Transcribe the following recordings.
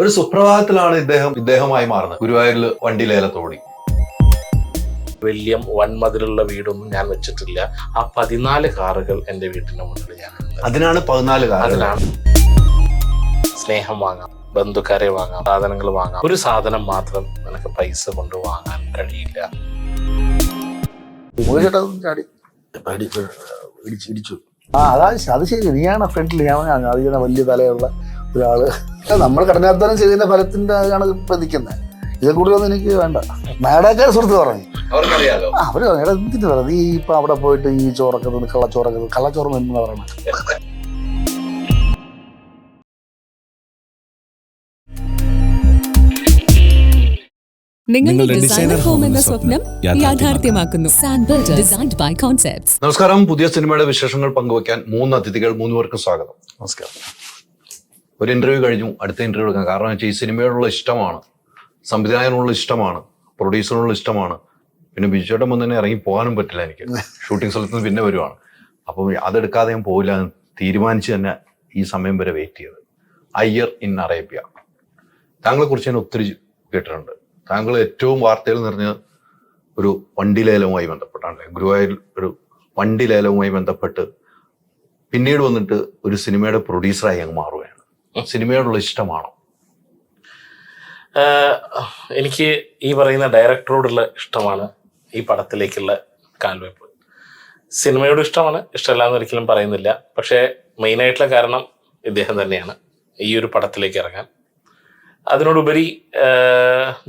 ഒരു സുപ്രഭാതത്തിലാണ് ഇദ്ദേഹമായി മാറുന്നത്. ഗുരുവായൂരിൽ വണ്ടി ലേലത്തോടി. വലിയ വൻമതിലുള്ള വീടൊന്നും ഞാൻ വെച്ചിട്ടില്ല. ആ 14 കാറുകൾ എൻ്റെ വീട്ടിന്റെ മുന്നിൽ ഞാൻ അതിനാണ് 14 കാറുകൾ. അതിനാണ് സ്നേഹം വാങ്ങാം, ബന്ധുക്കാരെ വാങ്ങാം, സാധനങ്ങൾ വാങ്ങാം. ഒരു സാധനം മാത്രം നിനക്ക് പൈസ കൊണ്ട് വാങ്ങാൻ കഴിയില്ല. അത് ശരി, നീയാണ് ഫ്രണ്ടിൽ. ഞാൻ അതിങ്ങനെ വലിയ തലയുള്ള ഒരാള്. നമ്മൾ കഠിനാധ്വാനം ചെയ്തതിന്റെ ഫലത്തിന്റെ ആണ് ഇപ്പൊ നിൽക്കുന്നത്. ഇതിൽ കൂടുതലൊന്നും എനിക്ക് വേണ്ട. നാടകക്കാർ സുഹൃത്ത് പറഞ്ഞു, അവര് പറഞ്ഞു എന്തിനു പറയുന്നത്, ഈ ഇപ്പൊ അവിടെ പോയിട്ട് ഈ ചോറൊക്കെ കള്ളച്ചോറ് എന്ന് പറയണം. നിങ്ങളുടെ ഡിസൈനർ ഹോം എന്ന സ്വപ്നം യാഥാർത്ഥ്യമാക്കുന്നു. സാൻബിൾഡ് ഡിസൈൻഡ് ബൈ കോൺസെപ്റ്റ്സ്. നമസ്കാരം. പുതിയ സിനിമയുടെ വിശേഷങ്ങൾ പങ്കുവയ്ക്കാൻ 3 അതിഥികൾ, 3 പേർക്കും സ്വാഗതം. നമസ്കാരം. ഒരു ഇന്റർവ്യൂ കഴിഞ്ഞു, അടുത്ത ഇന്റർവ്യൂ എടുക്കാം. കാരണം വെച്ചാൽ ഈ സിനിമയോടുള്ള ഇഷ്ടമാണ്, സംവിധായകനുള്ള ഇഷ്ടമാണ്, പ്രൊഡ്യൂസറിനുള്ള ഇഷ്ടമാണ്. പിന്നെ ബിജുചേട്ടൻ വന്ന് തന്നെ ഇറങ്ങി പോകാനും പറ്റില്ല എനിക്ക്. ഷൂട്ടിംഗ് സ്ഥലത്ത് നിന്ന് പിന്നെ വരുവാണ്. അപ്പം അതെടുക്കാതെ ഞാൻ പോകില്ല എന്ന് തീരുമാനിച്ച് തന്നെ ഈ സമയം വരെ വെയിറ്റ് ചെയ്തത്. Iyer in Arabia. താങ്കളെ കുറിച്ച് ഞാൻ ഒത്തിരി കേട്ടിട്ടുണ്ട്. താങ്കൾ ഏറ്റവും വാർത്തകൾ നിറഞ്ഞ ഒരു വണ്ടി ലേലവുമായി ബന്ധപ്പെട്ടാണ്. ഗുരുവായൂരിൽ ഒരു വണ്ടി ലേലവുമായി ബന്ധപ്പെട്ട് പിന്നീട് വന്നിട്ട് ഒരു സിനിമയുടെ പ്രൊഡ്യൂസറായി അങ്ങ് മാറുകയാണ്. സിനിമയോടുള്ള ഇഷ്ടമാണോ? എനിക്ക് ഈ പറയുന്ന ഡയറക്ടറോടുള്ള ഇഷ്ടമാണ് ഈ പടത്തിലേക്കുള്ള കാൽവെപ്പ്. സിനിമയോട് ഇഷ്ടമാണ്, ഇഷ്ടമല്ല എന്ന് ഒരിക്കലും പറയുന്നില്ല. പക്ഷേ മെയിനായിട്ടുള്ള കാരണം ഇദ്ദേഹം തന്നെയാണ് ഈ ഒരു പടത്തിലേക്ക് ഇറങ്ങാൻ. അതിനോടുപരി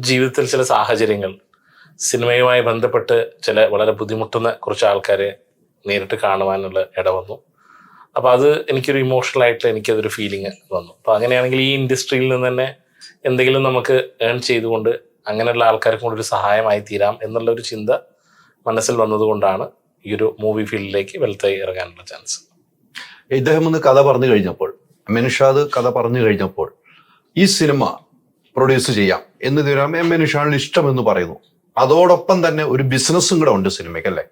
ജീവിതത്തിൽ ചില സാഹചര്യങ്ങൾ, സിനിമയുമായി ബന്ധപ്പെട്ട് ചില വളരെ ബുദ്ധിമുട്ടുന്ന കുറച്ച് ആൾക്കാരെ നേരിട്ട് കാണുവാനുള്ള ഇട വന്നു. അപ്പോൾ അത് എനിക്കൊരു ഇമോഷണലായിട്ട് എനിക്കതൊരു ഫീലിംഗ് വന്നു. അപ്പോൾ അങ്ങനെയാണെങ്കിൽ ഈ ഇൻഡസ്ട്രിയിൽ നിന്ന് തന്നെ എന്തെങ്കിലും നമുക്ക് ഏൺ ചെയ്തുകൊണ്ട് അങ്ങനെയുള്ള ആൾക്കാർക്ക് കൂടെ ഒരു സഹായമായി തീരാം എന്നുള്ളൊരു ചിന്ത മനസ്സിൽ വന്നതുകൊണ്ടാണ് ഈ ഒരു മൂവി ഫീൽഡിലേക്ക് വലുതായി ഇറങ്ങാനുള്ള ചാൻസ്. ഇദ്ദേഹം ഒന്ന് കഥ പറഞ്ഞു കഴിഞ്ഞപ്പോൾ, നിഷാദ് കഥ പറഞ്ഞു കഴിഞ്ഞപ്പോൾ ഈ സിനിമ പ്രൊഡ്യൂസ് ചെയ്യാം എന്ന് തീരുമാനം നിഷാദിന് ഇഷ്ടമെന്ന് പറയുന്നു. അതോടൊപ്പം തന്നെ ഒരു ബിസിനസ്സും കൂടെ ഉണ്ട് സിനിമയ്ക്ക്, അല്ലേ?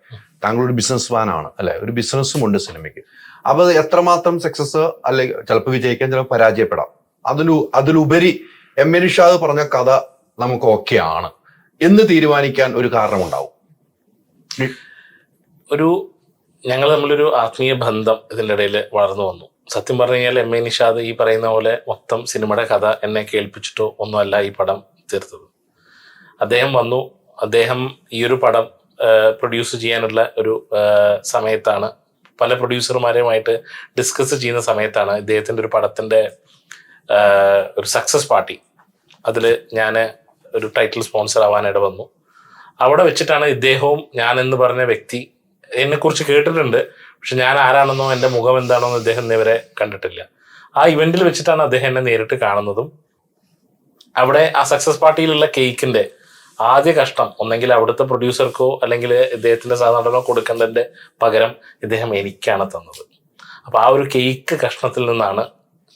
താങ്കൾ ഒരു ബിസിനസ് മാനാണ്, അല്ലെ? ഒരു ബിസിനസ്സും ഉണ്ട് സിനിമയ്ക്ക്. അപ്പൊ എത്രമാത്രം സക്സസ്, അല്ലെങ്കിൽ ചിലപ്പോൾ വിജയിക്കാൻ, ചിലപ്പോൾ പരാജയപ്പെടാം. അതിലുപരി നിഷാദ് പറഞ്ഞ കഥ നമുക്ക് ഓക്കെ ആണ് എന്ന് തീരുമാനിക്കാൻ ഒരു കാരണമുണ്ടാവും. ഞങ്ങൾ തമ്മിലൊരു ആത്മീയ ബന്ധം ഇതിൻ്റെ ഇടയിൽ വളർന്നു വന്നു. സത്യം പറഞ്ഞു കഴിഞ്ഞാൽ നിഷാദ് ഈ പറയുന്ന പോലെ മൊത്തം സിനിമയുടെ കഥ എന്നെ കേൾപ്പിച്ചിട്ടോ ഒന്നുമല്ല ഈ പടം തീർത്തത്. അദ്ദേഹം വന്നു, അദ്ദേഹം ഈ ഒരു പടം പ്രൊഡ്യൂസ് ചെയ്യാനുള്ള ഒരു സമയത്താണ്, പല പ്രൊഡ്യൂസർമാരുമായിട്ട് ഡിസ്കസ് ചെയ്യുന്ന സമയത്താണ് ഇദ്ദേഹത്തിൻ്റെ ഒരു പടത്തിൻ്റെ ഒരു സക്സസ് പാർട്ടി, അതിൽ ഞാൻ ഒരു ടൈറ്റിൽ സ്പോൺസർ ആവാനിട വന്നു. അവിടെ വെച്ചിട്ടാണ് ഇദ്ദേഹവും ഞാൻ എന്ന് പറഞ്ഞ വ്യക്തി, എന്നെക്കുറിച്ച് കേട്ടിട്ടുണ്ട്, പക്ഷെ ഞാൻ ആരാണെന്നോ എൻ്റെ മുഖം എന്താണോ എന്ന് അദ്ദേഹം ഇവരെ കണ്ടിട്ടില്ല. ആ ഇവന്റിൽ വെച്ചിട്ടാണ് അദ്ദേഹം എന്നെ നേരിട്ട് കാണുന്നതും. അവിടെ ആ സക്സസ് പാർട്ടിയിലുള്ള കേക്കിന്റെ ആദ്യ കഷ്ണം ഒന്നെങ്കിൽ അവിടുത്തെ പ്രൊഡ്യൂസർക്കോ അല്ലെങ്കിൽ ഇദ്ദേഹത്തിന്റെ സഹനടനോ കൊടുക്കേണ്ടതിന്റെ പകരം ഇദ്ദേഹം എനിക്കാണ് തന്നത്. അപ്പൊ ആ ഒരു കേക്ക് കഷ്ണത്തിൽ നിന്നാണ്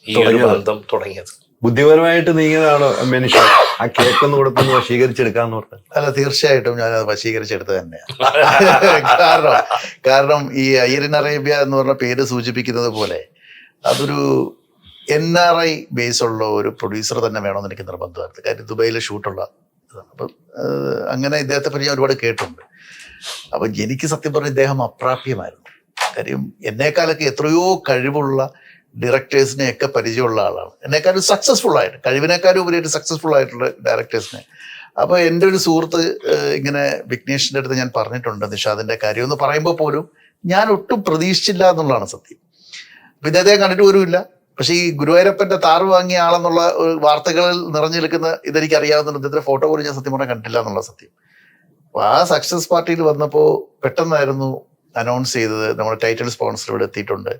ഈ ഒരു ബന്ധം തുടങ്ങിയത്. ബുദ്ധിപരമായിട്ട് നീങ്ങിയതാണോ നിഷാദ് ആ കേക്ക് ഒന്ന് കൊടുത്തൊന്ന് വശീകരിച്ചെടുക്കാന്ന് പറഞ്ഞത്? അല്ല, തീർച്ചയായിട്ടും ഞാനത് വശീകരിച്ചെടുത്ത് തന്നെയാണ്. കാരണം ഈ അയ്യർ ഇൻ അറേബ്യ എന്ന് പറഞ്ഞ പേര് സൂചിപ്പിക്കുന്നത് പോലെ അതൊരു NRI ബേസ് ഉള്ള ഒരു പ്രൊഡ്യൂസർ തന്നെ വേണമെന്ന് എനിക്ക് നിർബന്ധമായിരുന്നു. കാര്യം ദുബൈയിൽ ഷൂട്ടുള്ള ഇതാണ്. അപ്പം അങ്ങനെ ഇദ്ദേഹത്തെ പറ്റി ഞാൻ ഒരുപാട് കേട്ടിട്ടുണ്ട്. അപ്പം എനിക്ക് സത്യം പറഞ്ഞ ഇദ്ദേഹം അപ്രാപ്യമായിരുന്നു. കാര്യം എന്നേക്കാളൊക്കെ എത്രയോ കഴിവുള്ള ഡയറക്ടേഴ്സിനെയൊക്കെ പരിചയമുള്ള ആളാണ്. എന്നെക്കാളും സക്സസ്ഫുൾ ആയിട്ട്, കഴിവിനേക്കാളും ഉപരിയായിട്ട് സക്സസ്ഫുൾ ആയിട്ടുള്ള ഡയറക്ടേഴ്സിനെ. അപ്പോൾ എൻ്റെ ഒരു സുഹൃത്ത് ഇങ്ങനെ വിഘ്നേഷിൻ്റെ അടുത്ത് ഞാൻ പറഞ്ഞിട്ടുണ്ട് നിഷാദിൻ്റെ കാര്യം എന്ന് പറയുമ്പോൾ പോലും ഞാൻ ഒട്ടും പ്രതീക്ഷിച്ചില്ല എന്നുള്ളതാണ് സത്യം. പിന്നെ അദ്ദേഹം കണ്ടിട്ട് പോലുമില്ല. പക്ഷേ ഈ ഗുരുവായൂരപ്പൻ്റെ താറ് വാങ്ങിയ ആളെന്നുള്ള വാർത്തകളിൽ നിറഞ്ഞു നിൽക്കുന്ന ഇതെനിക്ക് അറിയാവുന്ന ഇദ്ദേഹത്തിൻ്റെ ഫോട്ടോ പോലും ഞാൻ സത്യം പറഞ്ഞാൽ കണ്ടില്ല എന്നുള്ള സത്യം. അപ്പോൾ ആ സക്സസ് പാർട്ടിയിൽ വന്നപ്പോൾ പെട്ടെന്നായിരുന്നു അനൗൺസ് ചെയ്തത് നമ്മുടെ ടൈറ്റിൽ സ്പോൺസർ ഇവിടെ എത്തിയിട്ടുണ്ട്,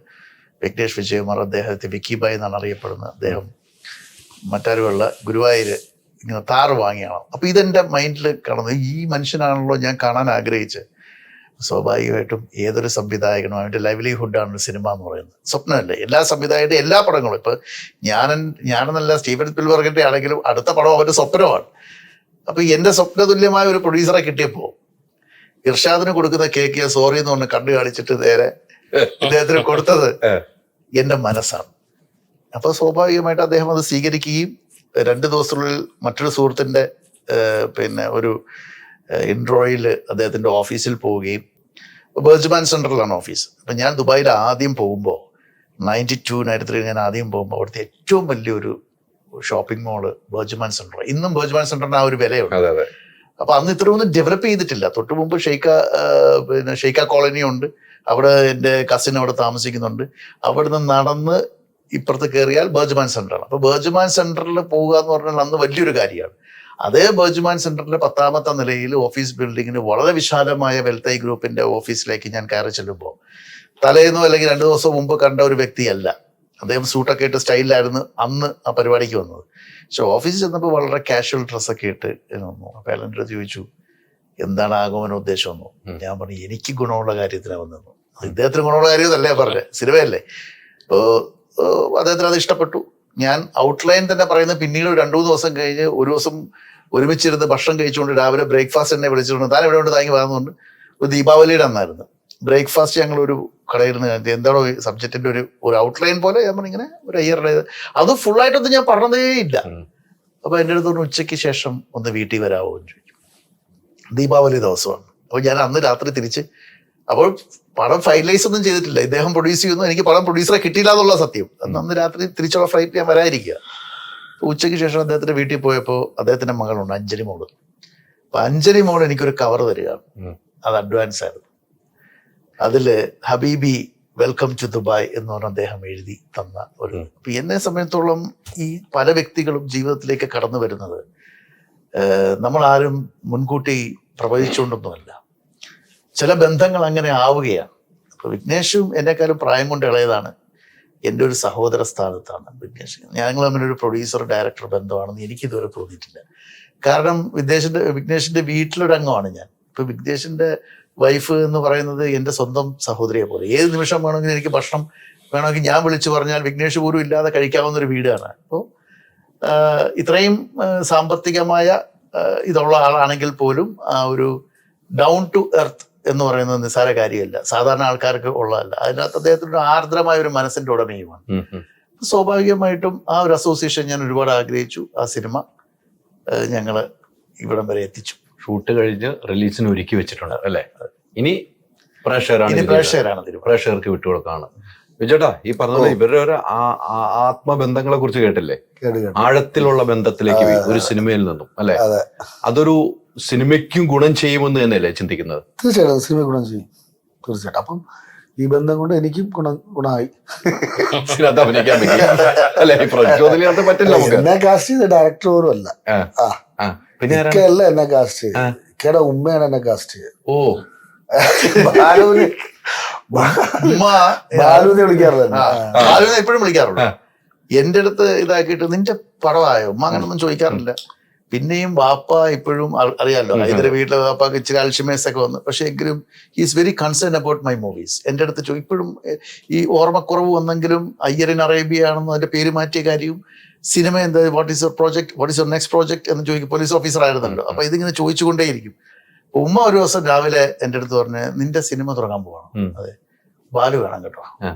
വിഘ്നേഷ് വിജയകുമാർ. അദ്ദേഹത്തെ വിക്കിബായ് എന്നാണ് അറിയപ്പെടുന്നത്. അദ്ദേഹം മറ്റാരുമല്ല, ഗുരുവായൂർ ഇങ്ങനെ താറ് വാങ്ങിയാണ്. അപ്പോൾ ഇതെൻ്റെ മൈൻഡിൽ കടന്നു. ഈ മനുഷ്യനാണല്ലോ ഞാൻ കാണാൻ ആഗ്രഹിച്ച്. സ്വാഭാവികമായിട്ടും ഏതൊരു സംവിധായകനും അവൻ്റെ ലൈവ്ലിഹുഡാണ് സിനിമ എന്ന് പറയുന്നത്. സ്വപ്നമല്ലേ എല്ലാ സംവിധായകരുടെ എല്ലാ പടങ്ങളും. ഇപ്പം ഞാനെന്നല്ല, സ്റ്റീവൻ സ്പിൽബർഗിൻ്റെ ആണെങ്കിലും അടുത്ത പടം അവൻ്റെ സ്വപ്നമാണ്. അപ്പോൾ എൻ്റെ സ്വപ്നതുല്യമായ ഒരു പ്രൊഡ്യൂസറെ കിട്ടിയപ്പോൾ ഇർഷാദിന് കൊടുക്കുന്ന കേക്ക് സോറി എന്ന് പറഞ്ഞ് കണ്ടു കാണിച്ചിട്ട് നേരെ ഇദ്ദേഹത്തിന് കൊടുത്തത് എൻ്റെ മനസ്സാണ്. അപ്പോൾ സ്വാഭാവികമായിട്ട് അദ്ദേഹം അത് സ്വീകരിക്കുകയും 2 ദിവസത്തിനുള്ളിൽ മറ്റൊരു സുഹൃത്തിൻ്റെ പിന്നെ ഒരു ഇൻട്രോയിൽ അദ്ദേഹത്തിൻ്റെ ഓഫീസിൽ പോവുകയും, ബർജ്മാൻ സെൻറ്ററിലാണ് ഓഫീസ്. അപ്പം ഞാൻ ദുബായിൽ ആദ്യം പോകുമ്പോൾ 92-93 ഞാൻ ആദ്യം പോകുമ്പോൾ അവിടുത്തെ ഏറ്റവും വലിയൊരു ഷോപ്പിംഗ് മോള് ബർജ്മാൻ സെൻറ്റർ. ഇന്നും ബർജ്മാൻ സെൻറ്ററിന് ആ ഒരു വിലയുണ്ട്. അപ്പൊ അന്ന് ഇത്രയൊന്നും ഡെവലപ്പ് ചെയ്തിട്ടില്ല. തൊട്ട് മുമ്പ് ഷെയ്ക്ക കോളനി ഉണ്ട്, അവിടെ എൻ്റെ കസിൻ അവിടെ താമസിക്കുന്നുണ്ട്. അവിടുന്ന് നടന്ന് ഇപ്പുറത്ത് കയറിയാൽ ബർജ്മാൻ സെന്ററാണ്. അപ്പൊ ബർജ്മാൻ സെന്ററിൽ പോവുക എന്ന് പറഞ്ഞാൽ അന്ന് വലിയൊരു കാര്യമാണ്. അതേ ബർജ്മാൻ സെന്ററിന്റെ 10ാമത്തെ നിലയിൽ ഓഫീസ് ബിൽഡിങ്ങിന് വളരെ വിശാലമായ വെൽത്തൈ ഗ്രൂപ്പിന്റെ ഓഫീസിലേക്ക് ഞാൻ കയറി ചെല്ലുമ്പോൾ തലേന്നോ അല്ലെങ്കിൽ 2 ദിവസം മുമ്പ് കണ്ട ഒരു വ്യക്തിയല്ല. അദ്ദേഹം സൂട്ടൊക്കെ ഇട്ട് സ്റ്റൈലിലായിരുന്നു അന്ന് ആ പരിപാടിക്ക് വന്നത്. പക്ഷെ ഓഫീസിൽ ചെന്നപ്പോൾ വളരെ കാഷ്വൽ ഡ്രസ്സൊക്കെ ഇട്ട് വന്നു. അപ്പോൾ അയാൾ എൻ്റെ അടുത്ത് ചോദിച്ചു, എന്താണ് ആഗമന ഉദ്ദേശം ഒന്നു? ഞാൻ പറഞ്ഞു, എനിക്ക് ഗുണമുള്ള കാര്യത്തിനാണ് വന്നത്. ഇദ്ദേഹത്തിന് ഗുണമുള്ള കാര്യമല്ലേ പറഞ്ഞത്, സിനിമയല്ലേ. അപ്പോൾ അദ്ദേഹത്തിന് അത് ഇഷ്ടപ്പെട്ടു. ഞാൻ ഔട്ട്ലൈൻ തന്നെ പറയുന്നത് പിന്നീട് 2-3 ദിവസം കഴിഞ്ഞ് ഒരു ദിവസം ഒരുമിച്ചിരുന്ന് ഭക്ഷണം കഴിച്ചുകൊണ്ട് രാവിലെ ബ്രേക്ക്ഫാസ്റ്റ് എന്നെ വിളിച്ചിട്ടുണ്ട്. താൻ ഇവിടെ കൊണ്ട് താങ്ങി പറയുന്നുണ്ട്. ഒരു ദീപാവലിയുടെ അന്നായിരുന്നു ബ്രേക്ക്ഫാസ്റ്റ്. ഞങ്ങളൊരു കടയിൽ നിന്ന് എന്താണോ ഈ സബ്ജക്റ്റിന്റെ ഒരു ഔട്ട്ലൈൻ പോലെ നമ്മൾ ഇങ്ങനെ ഒരു അയ്യറുടെ അത് ഫുള്ളായിട്ടൊന്നും ഞാൻ പറഞ്ഞതേ ഇല്ല. അപ്പൊ എൻ്റെ അടുത്ത് ഉച്ചയ്ക്ക് ശേഷം ഒന്ന് വീട്ടിൽ വരാമോ എന്ന് ചോദിച്ചു. ദീപാവലി ദിവസമാണ്. അപ്പോൾ ഞാൻ അന്ന് രാത്രി തിരിച്ച്, അപ്പോൾ പടം ഫൈനലൈസ് ഒന്നും ചെയ്തിട്ടില്ല, ഇദ്ദേഹം പ്രൊഡ്യൂസ് ചെയ്യുന്നു, എനിക്ക് പടം പ്രൊഡ്യൂസറെ കിട്ടിയില്ല എന്നുള്ള സത്യം. അന്ന് രാത്രി തിരിച്ചുള്ള ഫ്ലൈറ്റ് ഞാൻ വരാതിരിക്കുക. ഉച്ചയ്ക്ക് ശേഷം അദ്ദേഹത്തിന്റെ വീട്ടിൽ പോയപ്പോൾ അദ്ദേഹത്തിന്റെ മകളുണ്ട് അഞ്ജലി മോള്. അപ്പൊ അഞ്ജലി മോൾ എനിക്കൊരു കവർ തരികയാണ്. അത് അഡ്വാൻസ് ആയിരുന്നു. അതില് ഹബീബി വെൽക്കം ടു ദുബായ് എന്ന് പറഞ്ഞ അദ്ദേഹം എഴുതി തന്ന ഒരു. അപ്പൊ എന്നെ സംബന്ധിച്ചോളം ഈ പല വ്യക്തികളും ജീവിതത്തിലേക്ക് കടന്നു വരുന്നത് നമ്മൾ ആരും മുൻകൂട്ടി പ്രവചിച്ചുകൊണ്ടൊന്നുമല്ല. ചില ബന്ധങ്ങൾ അങ്ങനെ ആവുകയാണ്. അപ്പൊ വിഘ്നേഷും എന്നെക്കാളും പ്രായം കൊണ്ട് ഇളയതാണ്. എൻ്റെ ഒരു സഹോദര സ്ഥാനത്താണ് വിഘ്നേഷ്. ഞങ്ങൾ തമ്മിലൊരു പ്രൊഡ്യൂസർ ഡയറക്ടർ ബന്ധമാണെന്ന് എനിക്കിതുവരെ തോന്നിയിട്ടില്ല. കാരണം വിഘ്നേഷിന്റെ വീട്ടിലൊരു അംഗമാണ് ഞാൻ. ഇപ്പൊ വിഘ്നേഷിന്റെ വൈഫ് എന്ന് പറയുന്നത് എൻ്റെ സ്വന്തം സഹോദരിയെ പോലെ. ഏത് നിമിഷം വേണമെങ്കിലും എനിക്ക് ഭക്ഷണം വേണമെങ്കിൽ ഞാൻ വിളിച്ചു പറഞ്ഞാൽ വിഘ്നേഷ് പോലും ഇല്ലാതെ കഴിക്കാവുന്ന ഒരു വീടാണ്. അപ്പോൾ ഇത്രയും സാമ്പത്തികമായ ഇതുള്ള ആളാണെങ്കിൽ പോലും ആ ഒരു ഡൗൺ ടു എർത്ത് എന്ന് പറയുന്നത് നിസ്സാര കാര്യമല്ല, സാധാരണ ആൾക്കാർക്ക് ഉള്ളതല്ല. അതിനകത്ത് അദ്ദേഹത്തിൻ്റെ ആർദ്രമായ ഒരു മനസ്സിന്റെ ഉടമയുമാണ്. സ്വാഭാവികമായിട്ടും ആ ഒരു അസോസിയേഷൻ ഞാൻ ഒരുപാട് ആഗ്രഹിച്ചു. ആ സിനിമ ഞങ്ങള് ഇവിടം വരെ എത്തിച്ചു. ഷൂട്ട് കഴിഞ്ഞ് റിലീസിന് ഒരുക്കി വെച്ചിട്ടുണ്ട് അല്ലേ? ഇനി പ്രേക്ഷകരാണ് പ്രേക്ഷകർക്ക് വിട്ടുകൊടുക്കാണ്. വിജയേട്ടാ, ഈ പറഞ്ഞത് ഇവരുടെ ഒരു ആത്മബന്ധങ്ങളെ കുറിച്ച് കേട്ടില്ലേ? ആഴത്തിലുള്ള ബന്ധത്തിലേക്ക് ഒരു സിനിമയിൽ നിന്നും അല്ലെ, അതൊരു സിനിമയ്ക്കും ഗുണം ചെയ്യുമെന്ന് തന്നെയല്ലേ ചിന്തിക്കുന്നത്? തീർച്ചയായിട്ടും സിനിമ ഗുണം ചെയ്യും, തീർച്ചയായിട്ടും. അപ്പം ഈ ബന്ധം കൊണ്ട് എനിക്കും ഗുണമായി. എന്നെ കാസ്റ്റ് ചെയ്ത ഡയറക്ടർ പോലും അല്ല, പിന്നെ എന്നെ കാസ്റ്റ് ചെയ്ത് ഇക്കയുടെ ഉമ്മയാണ് എന്നെ കാസ്റ്റ് ചെയ്തത്. ഓ, ബാലുവിനെ വിളിക്കാറില്ല, എപ്പോഴും വിളിക്കാറുള്ളൂ. എന്റെ അടുത്ത് ഇതാക്കിയിട്ട് നിന്റെ പടമായോ ഉമ്മ അങ്ങനൊന്നും ചോദിക്കാറില്ല. പിന്നെയും വാപ്പ ഇപ്പോഴും അറിയാലോ, ഇതര വീട്ടിലെ വാപ്പാക്ക് ഇച്ചിരി അൽഷിമേഴ്സ് ഒക്കെ വന്നു. പക്ഷെ എങ്കിലും he's very concern about my movies. എൻ്റെ അടുത്ത് ഇപ്പോഴും ഈ ഓർമ്മക്കുറവ് വന്നെങ്കിലും അയ്യറിൻ അറേബ്യ ആണെന്ന് അതിന്റെ പേര് മാറ്റിയ കാര്യവും സിനിമ എന്താ, what is your project, what is your next project എന്ന് ചോദിക്കും. പോലീസ് ഓഫീസർ ആയിരുന്നല്ലോ. അപ്പൊ ഇതിങ്ങനെ ചോദിച്ചുകൊണ്ടേയിരിക്കും. ഉമ്മ ഒരു ദിവസം രാവിലെ എൻ്റെ അടുത്ത് പറഞ്ഞ് നിന്റെ സിനിമ തുടങ്ങാൻ പോകണം, അതെ ബാലു വേണം കേട്ടോ.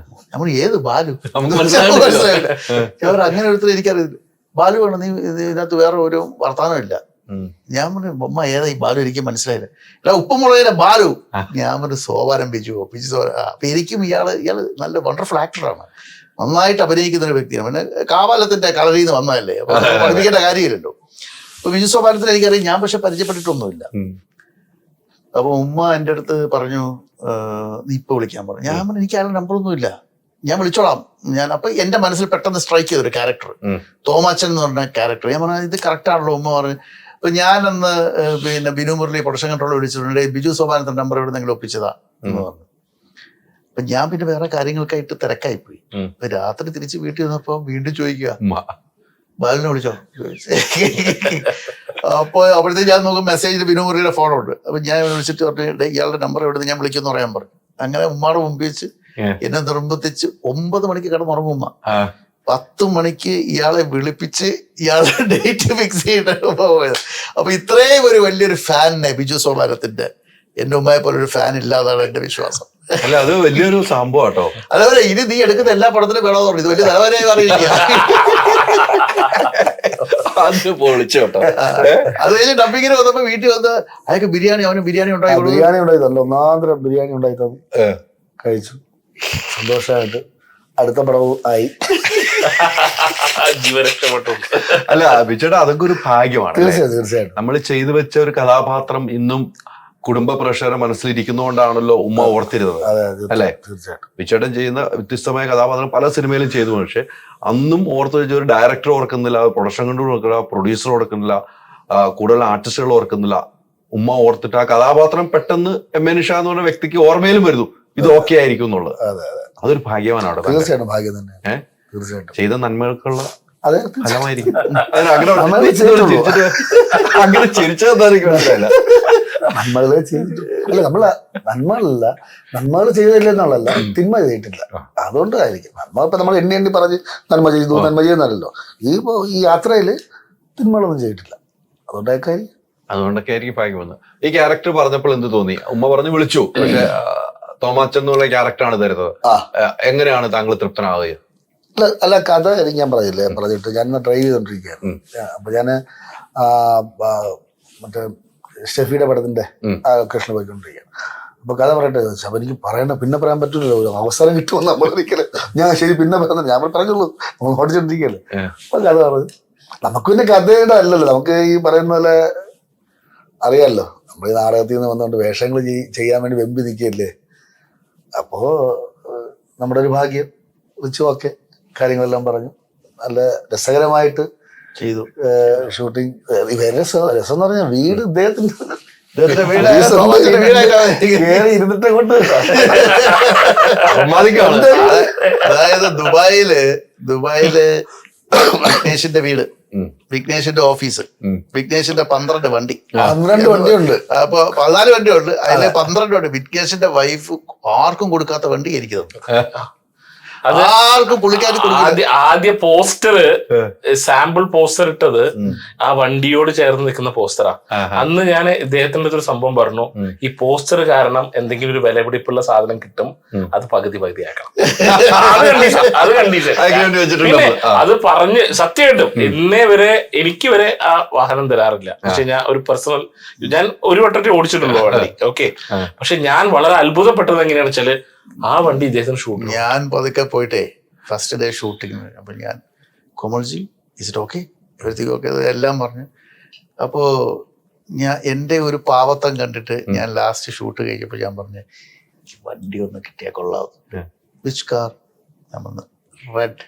നമ്മൾ ഏത് ബാലു മനസ്സിലായില്ല. അങ്ങനെ ഒരുത്തർ എനിക്കറിയില്ല. ബാലു വേണം, നീ ഇതിനകത്ത് വേറെ ഒരു വർത്താനമില്ല. ഞാൻ പറഞ്ഞു ഉമ്മ ഏതാ ഈ ബാലു, എനിക്ക് മനസ്സിലായില്ല. അല്ല ഉപ്പുമുളകിലെ ബാലു. ഞാൻ പറഞ്ഞു സോപാരം ബിജു അപ്പൊ എനിക്കും ഇയാള് നല്ല വണ്ടർഫുൾ ആക്ടറാണ്, നന്നായിട്ട് അഭിനയിക്കുന്ന ഒരു വ്യക്തിയാണ്. പിന്നെ കാവാലത്തിന്റെ കളരിയിൽ നിന്ന് വന്നതല്ലേ, അപ്പൊ പഠിപ്പിക്കേണ്ട കാര്യമില്ലല്ലോ. അപ്പൊ ബിജു സോപാനത്തിന് എനിക്കറിയാം, ഞാൻ പക്ഷെ പരിചയപ്പെട്ടിട്ടൊന്നുമില്ല. അപ്പൊ ഉമ്മ എൻ്റെ അടുത്ത് പറഞ്ഞു നീ ഇപ്പൊ വിളിക്കാൻ പറഞ്ഞു. ഞാൻ പറഞ്ഞു എനിക്ക് അയാളുടെ നമ്പറൊന്നുമില്ല, ഞാൻ വിളിച്ചോളാം. ഞാൻ അപ്പൊ എന്റെ മനസ്സിൽ പെട്ടെന്ന് സ്ട്രൈക്ക് ചെയ്തൊരു ക്യാരക്ടർ തോമാച്ചൻ എന്ന് പറഞ്ഞ ക്യാരക്ടർ. ഞാൻ പറഞ്ഞു ഇത് കറക്റ്റ് ആണല്ലോ. ഉമ്മ പറഞ്ഞു. അപ്പൊ ഞാനന്ന് പിന്നെ ബിനു മുരളി പ്രൊഡക്ഷൻ കൺട്രോൾ വിളിച്ചിട്ടുണ്ട്, ബിജു സോപാനത്തിന്റെ നമ്പർ എവിടെന്നെങ്കിലും ഒപ്പിച്ചതാ എന്ന് പറഞ്ഞു. അപ്പൊ ഞാൻ പിന്നെ വേറെ കാര്യങ്ങൾക്കായിട്ട് തിരക്കായി പോയി. അപ്പൊ രാത്രി തിരിച്ച് വീട്ടിൽ വന്നപ്പോ വീണ്ടും ചോദിക്കുക ബാലിനെ വിളിച്ചോ. അപ്പൊ അപ്പോഴത്തേക്ക് ഞാൻ നോക്കും മെസ്സേജിൽ ബിനു മുരളിയുടെ ഫോണുണ്ട്. അപ്പൊ ഞാൻ വിളിച്ചിട്ട് പറഞ്ഞു ഇയാളുടെ നമ്പർ എവിടെ, ഞാൻ വിളിക്കുമെന്ന് പറയാൻ പറഞ്ഞു. അങ്ങനെ ഉമ്മാടെ മുമ്പിൽ വെച്ച് എന്നെ നിർബന്ധിച്ച് 9 മണിക്ക് കിടന്നുറങ്ങും ഉമ്മ. 10 മണിക്ക് ഇയാളെ വിളിപ്പിച്ച് ഇയാളുടെ ഡേറ്റ് ഫിക്സ് ചെയ്തിട്ട് പോയത്. അപ്പൊ ഇത്രയും ഒരു വലിയൊരു ഫാനിനെ ബിജു സോപാനത്തിന്റെ എന്റെ ഉമ്മയെ പോലെ ഒരു ഫാൻ ഇല്ലാതാണ് എന്റെ വിശ്വാസം. അല്ല, അത് വലിയൊരു സംഭവം കേട്ടോ. അതേപോലെ ഇനി നീ എടുക്കുന്ന എല്ലാ പടത്തിലും വേണമെന്ന് പറഞ്ഞു. ഇത് വലിയ തലവരെയായി അറിയില്ല. അത് പൊളിച്ചു കേട്ടോ. അത് കഴിഞ്ഞ് ഡബിങ്ങിന് വന്നപ്പോ വീട്ടിൽ വന്ന് അയാൾക്ക് അവന് ബിരിയാണി ഉണ്ടായി ബിരിയാണി ഉണ്ടായി തന്നു, ഒന്നാന്തരം ബിരിയാണി ഉണ്ടായി തന്നു, കഴിച്ചു, സന്തോഷമായിട്ട് അടുത്ത പടവും ആയി. ജീവൻ രക്ഷപ്പെട്ടു. അല്ല ബിച്ചേട്ടാ, അതൊക്കെ ഒരു ഭാഗ്യമാണ്. തീർച്ചയായിട്ടും നമ്മൾ ചെയ്തു വെച്ച ഒരു കഥാപാത്രം ഇന്നും കുടുംബ പ്രേക്ഷകരെ മനസ്സിലിരിക്കുന്നതുകൊണ്ടാണല്ലോ ഉമ്മ ഓർത്തിരുന്നത്, അല്ലെ? തീർച്ചയായിട്ടും ബിച്ചേട്ടൻ ചെയ്യുന്ന വ്യത്യസ്തമായ കഥാപാത്രം പല സിനിമയിലും ചെയ്തു, പക്ഷെ അന്നും ഓർത്ത് വെച്ച ഒരു ഡയറക്ടർ ഓർക്കുന്നില്ല, പ്രൊഡക്ഷൻ കൺട്രോൾ ഓർക്കില്ല, പ്രൊഡ്യൂസർ ഓർക്കുന്നില്ല, കൂടുതൽ ആർട്ടിസ്റ്റുകൾ ഓർക്കുന്നില്ല. ഉമ്മ ഓർത്തിട്ട് ആ കഥാപാത്രം പെട്ടെന്ന് എം എ നിഷ എന്ന് പറഞ്ഞ വ്യക്തിക്ക് ഓർമ്മയിലും വരുന്നു ഇത് ഓക്കെ ആയിരിക്കും എന്നുള്ളത്. അതൊരു ഭാഗ്യമാണ് അവിടെ. തീർച്ചയായിട്ടും ഭാഗ്യം തന്നെ. തീർച്ചയായിട്ടും ചെയ്ത നന്മകൾക്കുള്ള അതെ ഫലമായിരിക്കും. അങ്ങനെ ചിരിച്ചതെന്തായിരിക്കും മനസ്സിലായില്ല. നന്മകളെ ചെയ്തിട്ട് അല്ല, നമ്മള് നന്മകൾ ചെയ്തില്ലെന്നുള്ളതല്ല, തിന്മ ചെയ്തിട്ടില്ല, അതുകൊണ്ടായിരിക്കും. നന്മ ഇപ്പൊ നമ്മൾ എണ്ണി പറഞ്ഞ് നന്മ ചെയ്തു നന്മ ചെയ്യുന്നല്ലോ, ഈ യാത്രയില് തിന്മകളൊന്നും ചെയ്തിട്ടില്ല, അതുകൊണ്ടൊക്കെ ആയിരിക്കും ഭാഗ്യം വന്നത്. ഈ ക്യാരക്ടർ പറഞ്ഞപ്പോൾ എന്ത് തോന്നി? ഉമ്മ പറഞ്ഞു വിളിച്ചു, പക്ഷെ തോമാച്ചൻ എന്നുള്ള ക്യാരക്ടറാണ് തരുന്നത്. എങ്ങനെയാണ് താങ്കൾ തൃപ്തനാവുക? അല്ല, കഥ എനിക്ക് ഞാൻ പറഞ്ഞിട്ട് ഞാൻ ഡ്രൈവ് ചെയ്തോണ്ടിരിക്കുകയായിരുന്നു. അപ്പൊ ഞാന് മറ്റേ ഷെഫിയുടെ പടത്തിന്റെ ആ ലൊക്കേഷനിൽ പോയിക്കൊണ്ടിരിക്കുകയാണ്. അപ്പൊ കഥ പറയട്ടെ ചോദിച്ചു. അപ്പൊ എനിക്ക് പിന്നെ പറയാൻ പറ്റില്ലല്ലോ, ഒരു അവസരം കിട്ടുമെന്ന് നമ്മളൊരിക്കലും ഞാൻ ശരി പിന്നെ പറയുന്നത് ഞാൻ പറഞ്ഞുള്ളൂ, നമ്മൾ ഓടിച്ചോണ്ടിരിക്കല്ലേ. അപ്പൊ കഥ പറഞ്ഞു. നമുക്ക് പിന്നെ കഥയുടെ അല്ലല്ലോ, നമുക്ക് ഈ പറയുന്ന പോലെ അറിയാമല്ലോ, നമ്മൾ ഈ നാടകത്തിൽ നിന്ന് വന്നുകൊണ്ട് വേഷങ്ങൾ ചെയ്യാൻ വേണ്ടി വെമ്പി നിൽക്കുകയല്ലേ. അപ്പോ നമ്മുടെ ഒരു ഭാഗ്യം വിളിച്ചു, ഓക്കെ, കാര്യങ്ങളെല്ലാം പറഞ്ഞു, നല്ല രസകരമായിട്ട് ചെയ്തു ഷൂട്ടിങ്. രസം എന്ന് പറഞ്ഞാൽ വീട് ഇദ്ദേഹത്തിന്റെ ഇരുന്നിട്ട് കൊണ്ട് അതായത് ദുബായില് വിഘ്നേഷിന്റെ വീട്, വിഘ്നേഷിന്റെ ഓഫീസ്, വിഘ്നേഷിന്റെ 12 വണ്ടിയുണ്ട്. അപ്പൊ 14 വണ്ടിയുണ്ട്, അതിലെ 12 വണ്ടി വിഘ്നേഷിന്റെ വൈഫ് ആർക്കും കൊടുക്കാത്ത വണ്ടി എനിക്ക് തന്നു. ആർക്കും ആദ്യ പോസ്റ്റർ, സാമ്പിൾ പോസ്റ്റർ ഇട്ടത് ആ വണ്ടിയോട് ചേർന്ന് നിൽക്കുന്ന പോസ്റ്ററാ. അന്ന് ഞാൻ ഇദ്ദേഹത്തിന്റെ ഒരു സംഭവം പറഞ്ഞു, ഈ പോസ്റ്റർ കാരണം എന്തെങ്കിലും ഒരു വിലപിടിപ്പുള്ള സാധനം കിട്ടും, അത് പകുതി ആക്കണം. അത് കണ്ടീഷൻ. പിന്നെ അത് പറഞ്ഞ് സത്യമായിട്ടും ഇന്നേ വരെ എനിക്ക് വരെ ആ വാഹനം തരാറില്ല. പക്ഷെ ഞാൻ ഒരു പേഴ്സണൽ, ഞാൻ ഒരു വട്ടത്തെ ഓടിച്ചിട്ടുള്ളൂ വണ്ടി, ഓക്കെ. പക്ഷെ ഞാൻ വളരെ അത്ഭുതപ്പെട്ടത് എങ്ങനെയാണെന്ന് വെച്ചാല് ആ വണ്ടി ഇദ്ദേഹത്തിന് ഷൂട്ട്. ഞാൻ പതുക്കെ പോയിട്ടേ ഫസ്റ്റ് ഡേ ഷൂട്ടിങ്, അപ്പൊ ഞാൻ Komalji is it okay, everything okay എല്ലാം പറഞ്ഞു. അപ്പോ എൻ്റെ ഒരു പാവത്തം കണ്ടിട്ട് ഞാൻ ലാസ്റ്റ് ഷൂട്ട് കഴിഞ്ഞപ്പോൾ ഞാൻ പറഞ്ഞു, വണ്ടി ഒന്ന് കിട്ടിയാൽ കൊള്ളാം. Which car? ഞാൻ പറഞ്ഞു റെഡ്.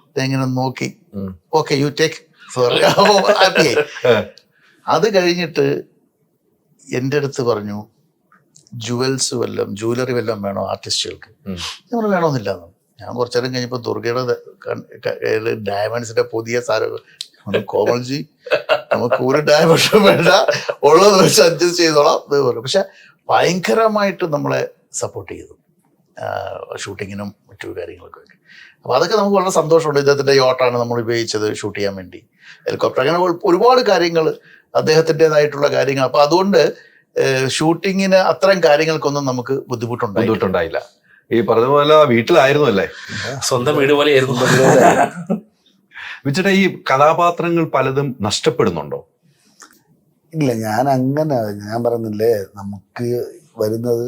ഇതെങ്ങനെ നോക്കി, okay you take, sorry. Happy. അത് കഴിഞ്ഞിട്ട് എൻ്റെ അടുത്ത് പറഞ്ഞു, ജുവലറി വല്ലതും വേണോ ആർട്ടിസ്റ്റുകൾക്ക്? നമ്മൾ വേണമെന്നില്ല. ഞാൻ കുറച്ചു നേരം കഴിഞ്ഞപ്പോൾ ദുർഗയുടെ ഡയമണ്ട്സിന്റെ പുതിയ സാധനം, കോമൾജി നമുക്ക് ഒരു ഡയമണ്ടും വേണ്ട, ഉള്ളത് വെച്ച് അഡ്ജസ്റ്റ് ചെയ്തോളാം എന്ന് പറഞ്ഞു. പക്ഷെ ഭയങ്കരമായിട്ട് നമ്മളെ സപ്പോർട്ട് ചെയ്തു ഷൂട്ടിങ്ങിനും മറ്റു കാര്യങ്ങൾക്കൊക്കെ. അപ്പൊ അതൊക്കെ നമുക്ക് വളരെ സന്തോഷമുണ്ട്. ഇദ്ദേഹത്തിന്റെ യോട്ടാണ് നമ്മൾ ഉപയോഗിച്ചത് ഷൂട്ട് ചെയ്യാൻ വേണ്ടി, ഹെലികോപ്റ്റർ, അങ്ങനെ ഒരുപാട് കാര്യങ്ങൾ അദ്ദേഹത്തിൻ്റെതായിട്ടുള്ള കാര്യങ്ങൾ. അപ്പൊ അതുകൊണ്ട് ഷൂട്ടിങ്ങിന് അത്തരം കാര്യങ്ങൾക്കൊന്നും നമുക്ക് ബുദ്ധിമുട്ടുണ്ടായില്ല. ഈ പറഞ്ഞ പോലെ വീട്ടിലായിരുന്നു അല്ലേ, സ്വന്തം വീട് പോലെയായിരുന്നു. വിളിച്ചിട്ട് ഈ കഥാപാത്രങ്ങൾ പലതും നഷ്ടപ്പെടുന്നുണ്ടോ? ഇല്ല, ഞാൻ പറയുന്നില്ലേ, നമുക്ക് വരുന്നത്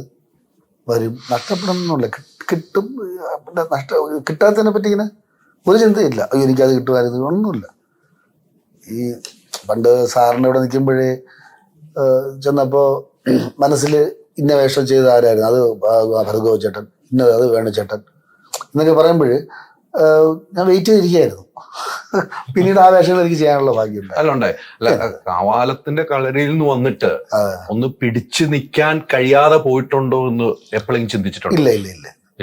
വരും, നഷ്ടപ്പെടുന്നില്ല, കിട്ടും. കിട്ടാത്തതിനെ പറ്റി ഇങ്ങനെ ഒരു ചിന്തയില്ല, അയ്യോ എനിക്കത് കിട്ടുമായിരുന്നു, ഒന്നുമില്ല. ഈ പണ്ട് സാറിൻ്റെ ഇവിടെ നിൽക്കുമ്പോഴേ ചെന്നപ്പോ മനസ്സിൽ ഇന്ന വേഷം ചെയ്ത ആരായിരുന്നു, അത് ഭരഗോ ചേട്ടൻ, ഇന്നത് അത് വേണു ചേട്ടൻ എന്നൊക്കെ പറയുമ്പോൾ ഞാൻ വെയിറ്റ് ചെയ്തിരിക്കുകയായിരുന്നു. പിന്നീട് ആ വേഷങ്ങൾ എനിക്ക് ചെയ്യാനുള്ള ഭാഗ്യം കാവാലത്തിന്റെ കളരിയിൽ നിന്ന് വന്നിട്ട് ഒന്ന് പിടിച്ചു നിൽക്കാൻ കഴിയാതെ പോയിട്ടുണ്ടോ എന്ന് എപ്പോഴെങ്കിലും ചിന്തിച്ചിട്ടുണ്ടോ?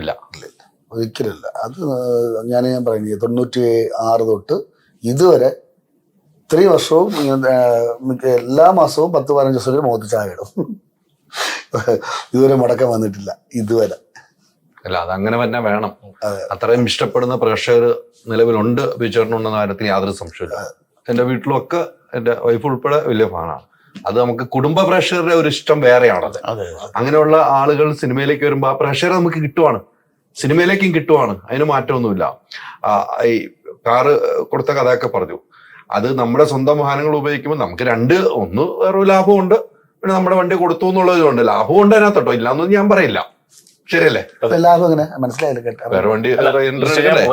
ഇല്ല, ഒരിക്കലില്ല. അത് ഞാൻ പറയുന്നത് 96 തൊട്ട് ഇതുവരെ 3 വർഷവും എല്ലാ മാസവും 10-15 ദിവസം മുഖത്ത് ചായ ഇടും. ഇതുവരെ മുടക്കം വന്നിട്ടില്ല ഇതുവരെ. അല്ല, അതങ്ങനെ തന്നെ വേണം. അത്രയും ഇഷ്ടപ്പെടുന്ന പ്രേക്ഷകർ നിലവിലുണ്ട് ബിജുചേട്ടനുണ്ടെന്ന കാര്യത്തിൽ യാതൊരു സംശയമില്ല. എൻ്റെ വീട്ടിലൊക്കെ എൻ്റെ വൈഫ് ഉൾപ്പെടെ വലിയ ഫാനാണ്. അത് നമുക്ക് കുടുംബ പ്രേക്ഷകരുടെ ഒരു ഇഷ്ടം വേറെയാണത്. അങ്ങനെയുള്ള ആളുകൾ സിനിമയിലേക്ക് വരുമ്പോൾ ആ പ്രേക്ഷകരെ നമുക്ക് കിട്ടുവാണ്, സിനിമയിലേക്കും കിട്ടുവാണ്, അതിന് മാറ്റമൊന്നുമില്ല. ഈ കാറ് കൊടുത്ത കഥയൊക്കെ പറഞ്ഞു. അത് നമ്മുടെ സ്വന്തം വാഹനങ്ങൾ ഉപയോഗിക്കുമ്പോൾ നമുക്ക് ഒന്ന് വേറൊരു ലാഭമുണ്ട്, പിന്നെ നമ്മുടെ വണ്ടി കൊടുത്തു എന്നുള്ളതുകൊണ്ട് ലാഭമുണ്ട് അതിനകത്തോട്ടോ, ഇല്ലാന്നൊന്നും ഞാൻ പറയില്ല. ശരിയല്ലേ? ലാഭം അങ്ങനെ മനസ്സിലായില്ല കേട്ടോ. വേറെ വണ്ടി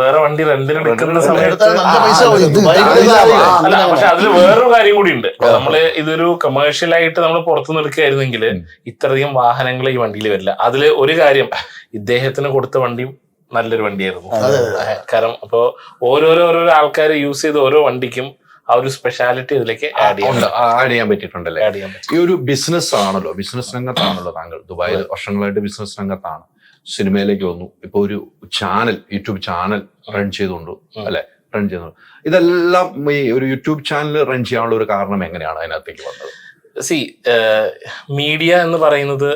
വേറെ വണ്ടി റെന്റിന് എടുക്കുന്ന സമയത്ത് എടുത്താൽ നല്ല പൈസ മതി. അല്ല, പക്ഷെ അതിൽ വേറൊരു കാര്യം കൂടി ഉണ്ട്. നമ്മള് ഇതൊരു കമേഴ്ഷ്യൽ ആയിട്ട് നമ്മൾ പുറത്തു നിൽക്കുകയായിരുന്നെങ്കിൽ ഇത്രയധികം വാഹനങ്ങൾ ഈ വണ്ടിയിൽ വരില്ല. അതില് ഒരു കാര്യം, ഇദ്ദേഹത്തിന് കൊടുത്ത വണ്ടിയും നല്ലൊരു വണ്ടിയായിരുന്നു. കാരണം അപ്പോ ഓരോരോ ആൾക്കാർ യൂസ് ചെയ്ത ഓരോ വണ്ടിക്കും ആ ഒരു സ്പെഷ്യാലിറ്റി ഇതിലേക്ക് ആഡ് ചെയ്യാൻ പറ്റിയിട്ടുണ്ടല്ലേ. ഈ ഒരു ബിസിനസ് രംഗത്താണല്ലോ താങ്കൾ. ദുബായിൽ വർഷങ്ങളായിട്ട് ബിസിനസ് രംഗത്താണ്. സിനിമയിലേക്ക് വന്നു, ഇപ്പൊ ഒരു യൂട്യൂബ് ചാനൽ റൺ ചെയ്തുകൊണ്ടു അല്ലെ, ഇതെല്ലാം ഈ ഒരു യൂട്യൂബ് ചാനൽ റൺ ചെയ്യാനുള്ള ഒരു കാരണം എങ്ങനെയാണ് അതിനകത്തേക്ക് വന്നത്? മീഡിയ എന്ന് പറയുന്നത്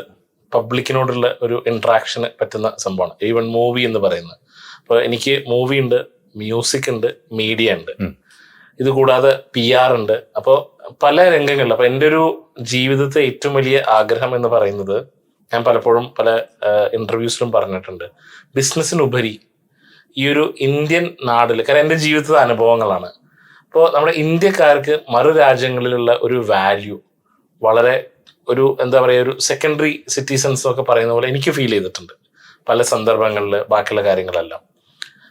പബ്ലിക്കിനോടുള്ള ഒരു ഇന്ററാക്ഷന് പറ്റുന്ന സംഭവമാണ്. ഈവൻ മൂവി എന്ന് പറയുന്നത്. അപ്പൊ എനിക്ക് മൂവി ഉണ്ട്, മ്യൂസിക് ഉണ്ട്, മീഡിയ ഉണ്ട്, ഇത് കൂടാതെ PR ഉണ്ട്. അപ്പോൾ പല രംഗങ്ങളിൽ, അപ്പൊ എൻ്റെ ഒരു ജീവിതത്തെ ഏറ്റവും വലിയ ആഗ്രഹം എന്ന് പറയുന്നത്, ഞാൻ പലപ്പോഴും പല ഇന്റർവ്യൂസിലും പറഞ്ഞിട്ടുണ്ട്, ബിസിനസ്സിനുപരി ഈ ഒരു ഇന്ത്യൻ നാട്ടിൽ, കാരണം എൻ്റെ ജീവിതത്തിലെ അനുഭവങ്ങളാണ്. അപ്പോൾ നമ്മുടെ ഇന്ത്യക്കാർക്ക് മറു രാജ്യങ്ങളിലുള്ള ഒരു വാല്യൂ വളരെ ഒരു എന്താ പറയുക, ഒരു സെക്കൻഡറി സിറ്റിസൺസ് എന്നൊക്കെ പറയുന്ന പോലെ എനിക്ക് ഫീൽ ചെയ്തിട്ടുണ്ട് പല സന്ദർഭങ്ങളിൽ, ബാക്കിയുള്ള കാര്യങ്ങളെല്ലാം.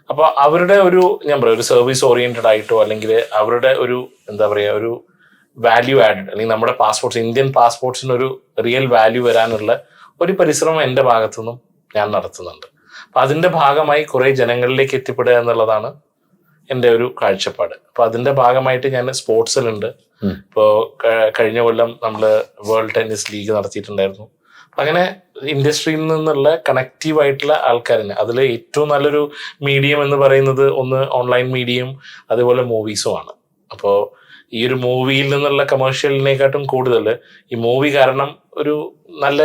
അപ്പോൾ അവരുടെ ഒരു, ഞാൻ പറയാം, ഒരു സർവീസ് ഓറിയന്റഡ് ആയിട്ടോ അല്ലെങ്കിൽ അവരുടെ ഒരു എന്താ പറയുക, ഒരു വാല്യൂ ആഡഡ്, അല്ലെങ്കിൽ നമ്മുടെ പാസ്പോർട്ട്സ്, ഇന്ത്യൻ പാസ്പോർട്ട്സിന് ഒരു റിയൽ വാല്യൂ വരാനുള്ള ഒരു പരിശ്രമം എൻ്റെ ഭാഗത്തുനിന്നും ഞാൻ നടത്തുന്നുണ്ട്. അപ്പം അതിൻ്റെ ഭാഗമായി കുറേ ജനങ്ങളിലേക്ക് എത്തിപ്പെടുക എന്നുള്ളതാണ് എൻ്റെ ഒരു കാഴ്ചപ്പാട്. അപ്പം അതിൻ്റെ ഭാഗമായിട്ട് ഞാൻ സ്പോർട്സിലുണ്ട്. ഇപ്പോൾ കഴിഞ്ഞ കൊല്ലം നമ്മൾ വേൾഡ് ടെന്നീസ് ലീഗ് നടത്തിയിട്ടുണ്ടായിരുന്നു. അങ്ങനെ ഇൻഡസ്ട്രിയിൽ നിന്നുള്ള കണക്റ്റീവ് ആയിട്ടുള്ള ആൾക്കാരിന്, അതിൽ ഏറ്റവും നല്ലൊരു മീഡിയം എന്ന് പറയുന്നത് ഒന്ന് ഓൺലൈൻ മീഡിയയും അതുപോലെ മൂവീസുമാണ്. അപ്പോൾ ഈ ഒരു മൂവിയിൽ നിന്നുള്ള കമേഴ്ഷ്യലിനെക്കാട്ടും കൂടുതൽ ഈ മൂവി കാരണം ഒരു നല്ല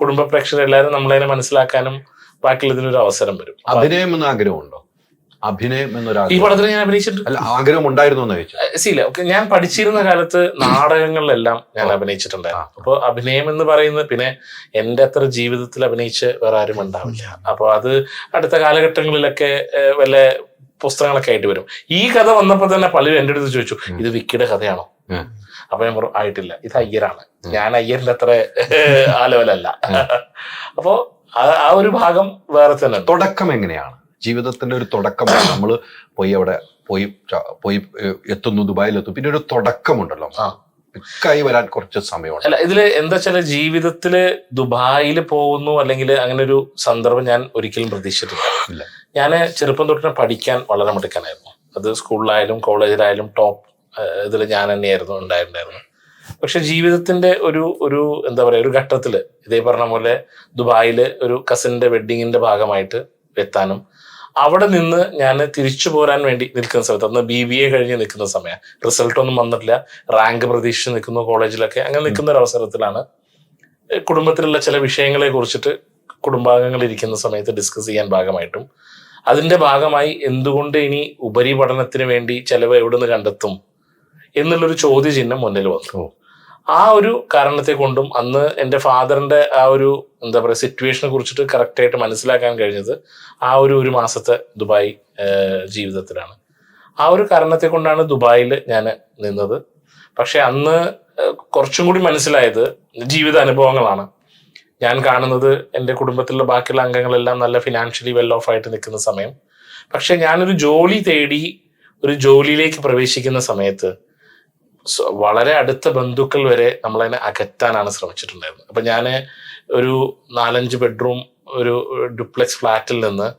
കുടുംബ പ്രേക്ഷകരെല്ലാവരും നമ്മളതിനെ മനസ്സിലാക്കാനും ബാക്കിയുള്ളതിനൊരു അവസരം വരും. അഭിനയം എന്ന ആഗ്രഹമുണ്ടോ? അഭിനയം ഈ പടത്തിൽ ഞാൻ അഭിനയിച്ചിട്ടുണ്ട്. അല്ല, ആഗ്രഹം ഉണ്ടായിരുന്നു എന്ന് ചോദിച്ചു. ഞാൻ പഠിച്ചിരുന്ന കാലത്ത് നാടകങ്ങളിലെല്ലാം ഞാൻ അഭിനയിച്ചിട്ടുണ്ടായിരുന്നു. അപ്പോൾ അഭിനയം എന്ന് പറയുന്നത്, പിന്നെ എൻ്റെ അത്ര ജീവിതത്തിൽ അഭിനയിച്ച് വേറെ ആരും ഉണ്ടാവില്ല. അപ്പോൾ അത് അടുത്ത കാലഘട്ടങ്ങളിലൊക്കെ വല്ല പുസ്തകങ്ങളൊക്കെ ആയിട്ട് വരും. ഈ കഥ വന്നപ്പോൾ തന്നെ പലരും എൻ്റെ അടുത്ത് ചോദിച്ചു, ഇത് വിക്കിയുടെ കഥയാണോ? അപ്പൊ ഞാൻ പറഞ്ഞു, ആയിട്ടില്ല, ഇത് അയ്യരാണ്. ഞാൻ അയ്യറിന്റെ അത്ര ആ ലെവലല്ല. അപ്പോ ആ ഒരു ഭാഗം വേറെ തന്നെ. തുടക്കം എങ്ങനെയാണ് ജീവിതത്തിന്റെ ഒരു തുടക്കം? നമ്മൾ പോയി എത്തുന്നു, ദുബായിലെത്തും, പിന്നെ ഒരു തുടക്കമുണ്ടല്ലോ, പിക്കായി വരാൻ കുറച്ച് സമയമുണ്ട്. അല്ല, ഇതില് എന്താ വെച്ചാല് ജീവിതത്തില് ദുബായിൽ പോകുന്നു അല്ലെങ്കിൽ അങ്ങനെ ഒരു സന്ദർഭം ഞാൻ ഒരിക്കലും പ്രതീക്ഷിച്ചിട്ടില്ല. ഞാൻ ചെറുപ്പം തൊട്ട് പഠിക്കാൻ വളരെ മിടുക്കനായിരുന്നു. അത് സ്കൂളിലായാലും കോളേജിലായാലും ടോപ്പ് ഇതിൽ ഞാൻ തന്നെയായിരുന്നു ഉണ്ടായിട്ടുണ്ടായിരുന്നു. പക്ഷെ ജീവിതത്തിന്റെ ഒരു എന്താ പറയുക, ഒരു ഘട്ടത്തിൽ ഇതേ പറഞ്ഞ പോലെ ദുബായിൽ ഒരു കസിന്റെ വെഡ്ഡിങ്ങിന്റെ ഭാഗമായിട്ട് എത്താനും അവിടെ നിന്ന് ഞാൻ തിരിച്ചു പോരാൻ വേണ്ടി നിൽക്കുന്ന സമയത്ത്, അന്ന് BBA കഴിഞ്ഞ് നിൽക്കുന്ന സമയം, റിസൾട്ടൊന്നും വന്നിട്ടില്ല, റാങ്ക് പ്രതീക്ഷിച്ച് നിൽക്കുന്നു കോളേജിലൊക്കെ. അങ്ങനെ നിൽക്കുന്ന ഒരു അവസരത്തിലാണ് കുടുംബത്തിലുള്ള ചില വിഷയങ്ങളെ കുറിച്ചിട്ട് കുടുംബാംഗങ്ങൾ ഇരിക്കുന്ന സമയത്ത് ഡിസ്കസ് ചെയ്യാൻ ഭാഗമായിട്ടും അതിന്റെ ഭാഗമായി എന്തുകൊണ്ട് ഇനി ഉപരിപഠനത്തിന് വേണ്ടി ചെലവ് എവിടെ നിന്ന് കണ്ടെത്തും എന്നുള്ളൊരു ചോദ്യചിഹ്നം മുന്നിൽ വന്നു. ആ ഒരു കാരണത്തെ കൊണ്ടും അന്ന് എൻ്റെ ഫാദറിന്റെ ആ ഒരു എന്താ പറയുക സിറ്റുവേഷനെ കുറിച്ചിട്ട് കറക്റ്റായിട്ട് മനസ്സിലാക്കാൻ കഴിഞ്ഞത് ആ ഒരു മാസത്തെ ദുബായ് ജീവിതത്തിലാണ്. ആ ഒരു കാരണത്തെ കൊണ്ടാണ് ദുബായിൽ ഞാൻ നിന്നത്. പക്ഷെ അന്ന് കുറച്ചും കൂടി മനസ്സിലായത് ജീവിത അനുഭവങ്ങളാണ്. ഞാൻ കാണുന്നത് എൻ്റെ കുടുംബത്തിലുള്ള ബാക്കിയുള്ള അംഗങ്ങളെല്ലാം നല്ല ഫിനാൻഷ്യലി വെൽ ഓഫ് ആയിട്ട് നിൽക്കുന്ന സമയം. പക്ഷെ ഞാനൊരു ജോലി തേടി ഒരു ജോലിയിലേക്ക് പ്രവേശിക്കുന്ന സമയത്ത് വളരെ അടുത്ത ബന്ധുക്കൾ വരെ നമ്മളതിനെ അകറ്റാനാണ് ശ്രമിച്ചിട്ടുണ്ടായിരുന്നത്. അപ്പം ഞാൻ ഒരു 4-5 ബെഡ്റൂം ഒരു ഡ്യൂപ്ലെക്സ് ഫ്ലാറ്റിൽ നിന്ന്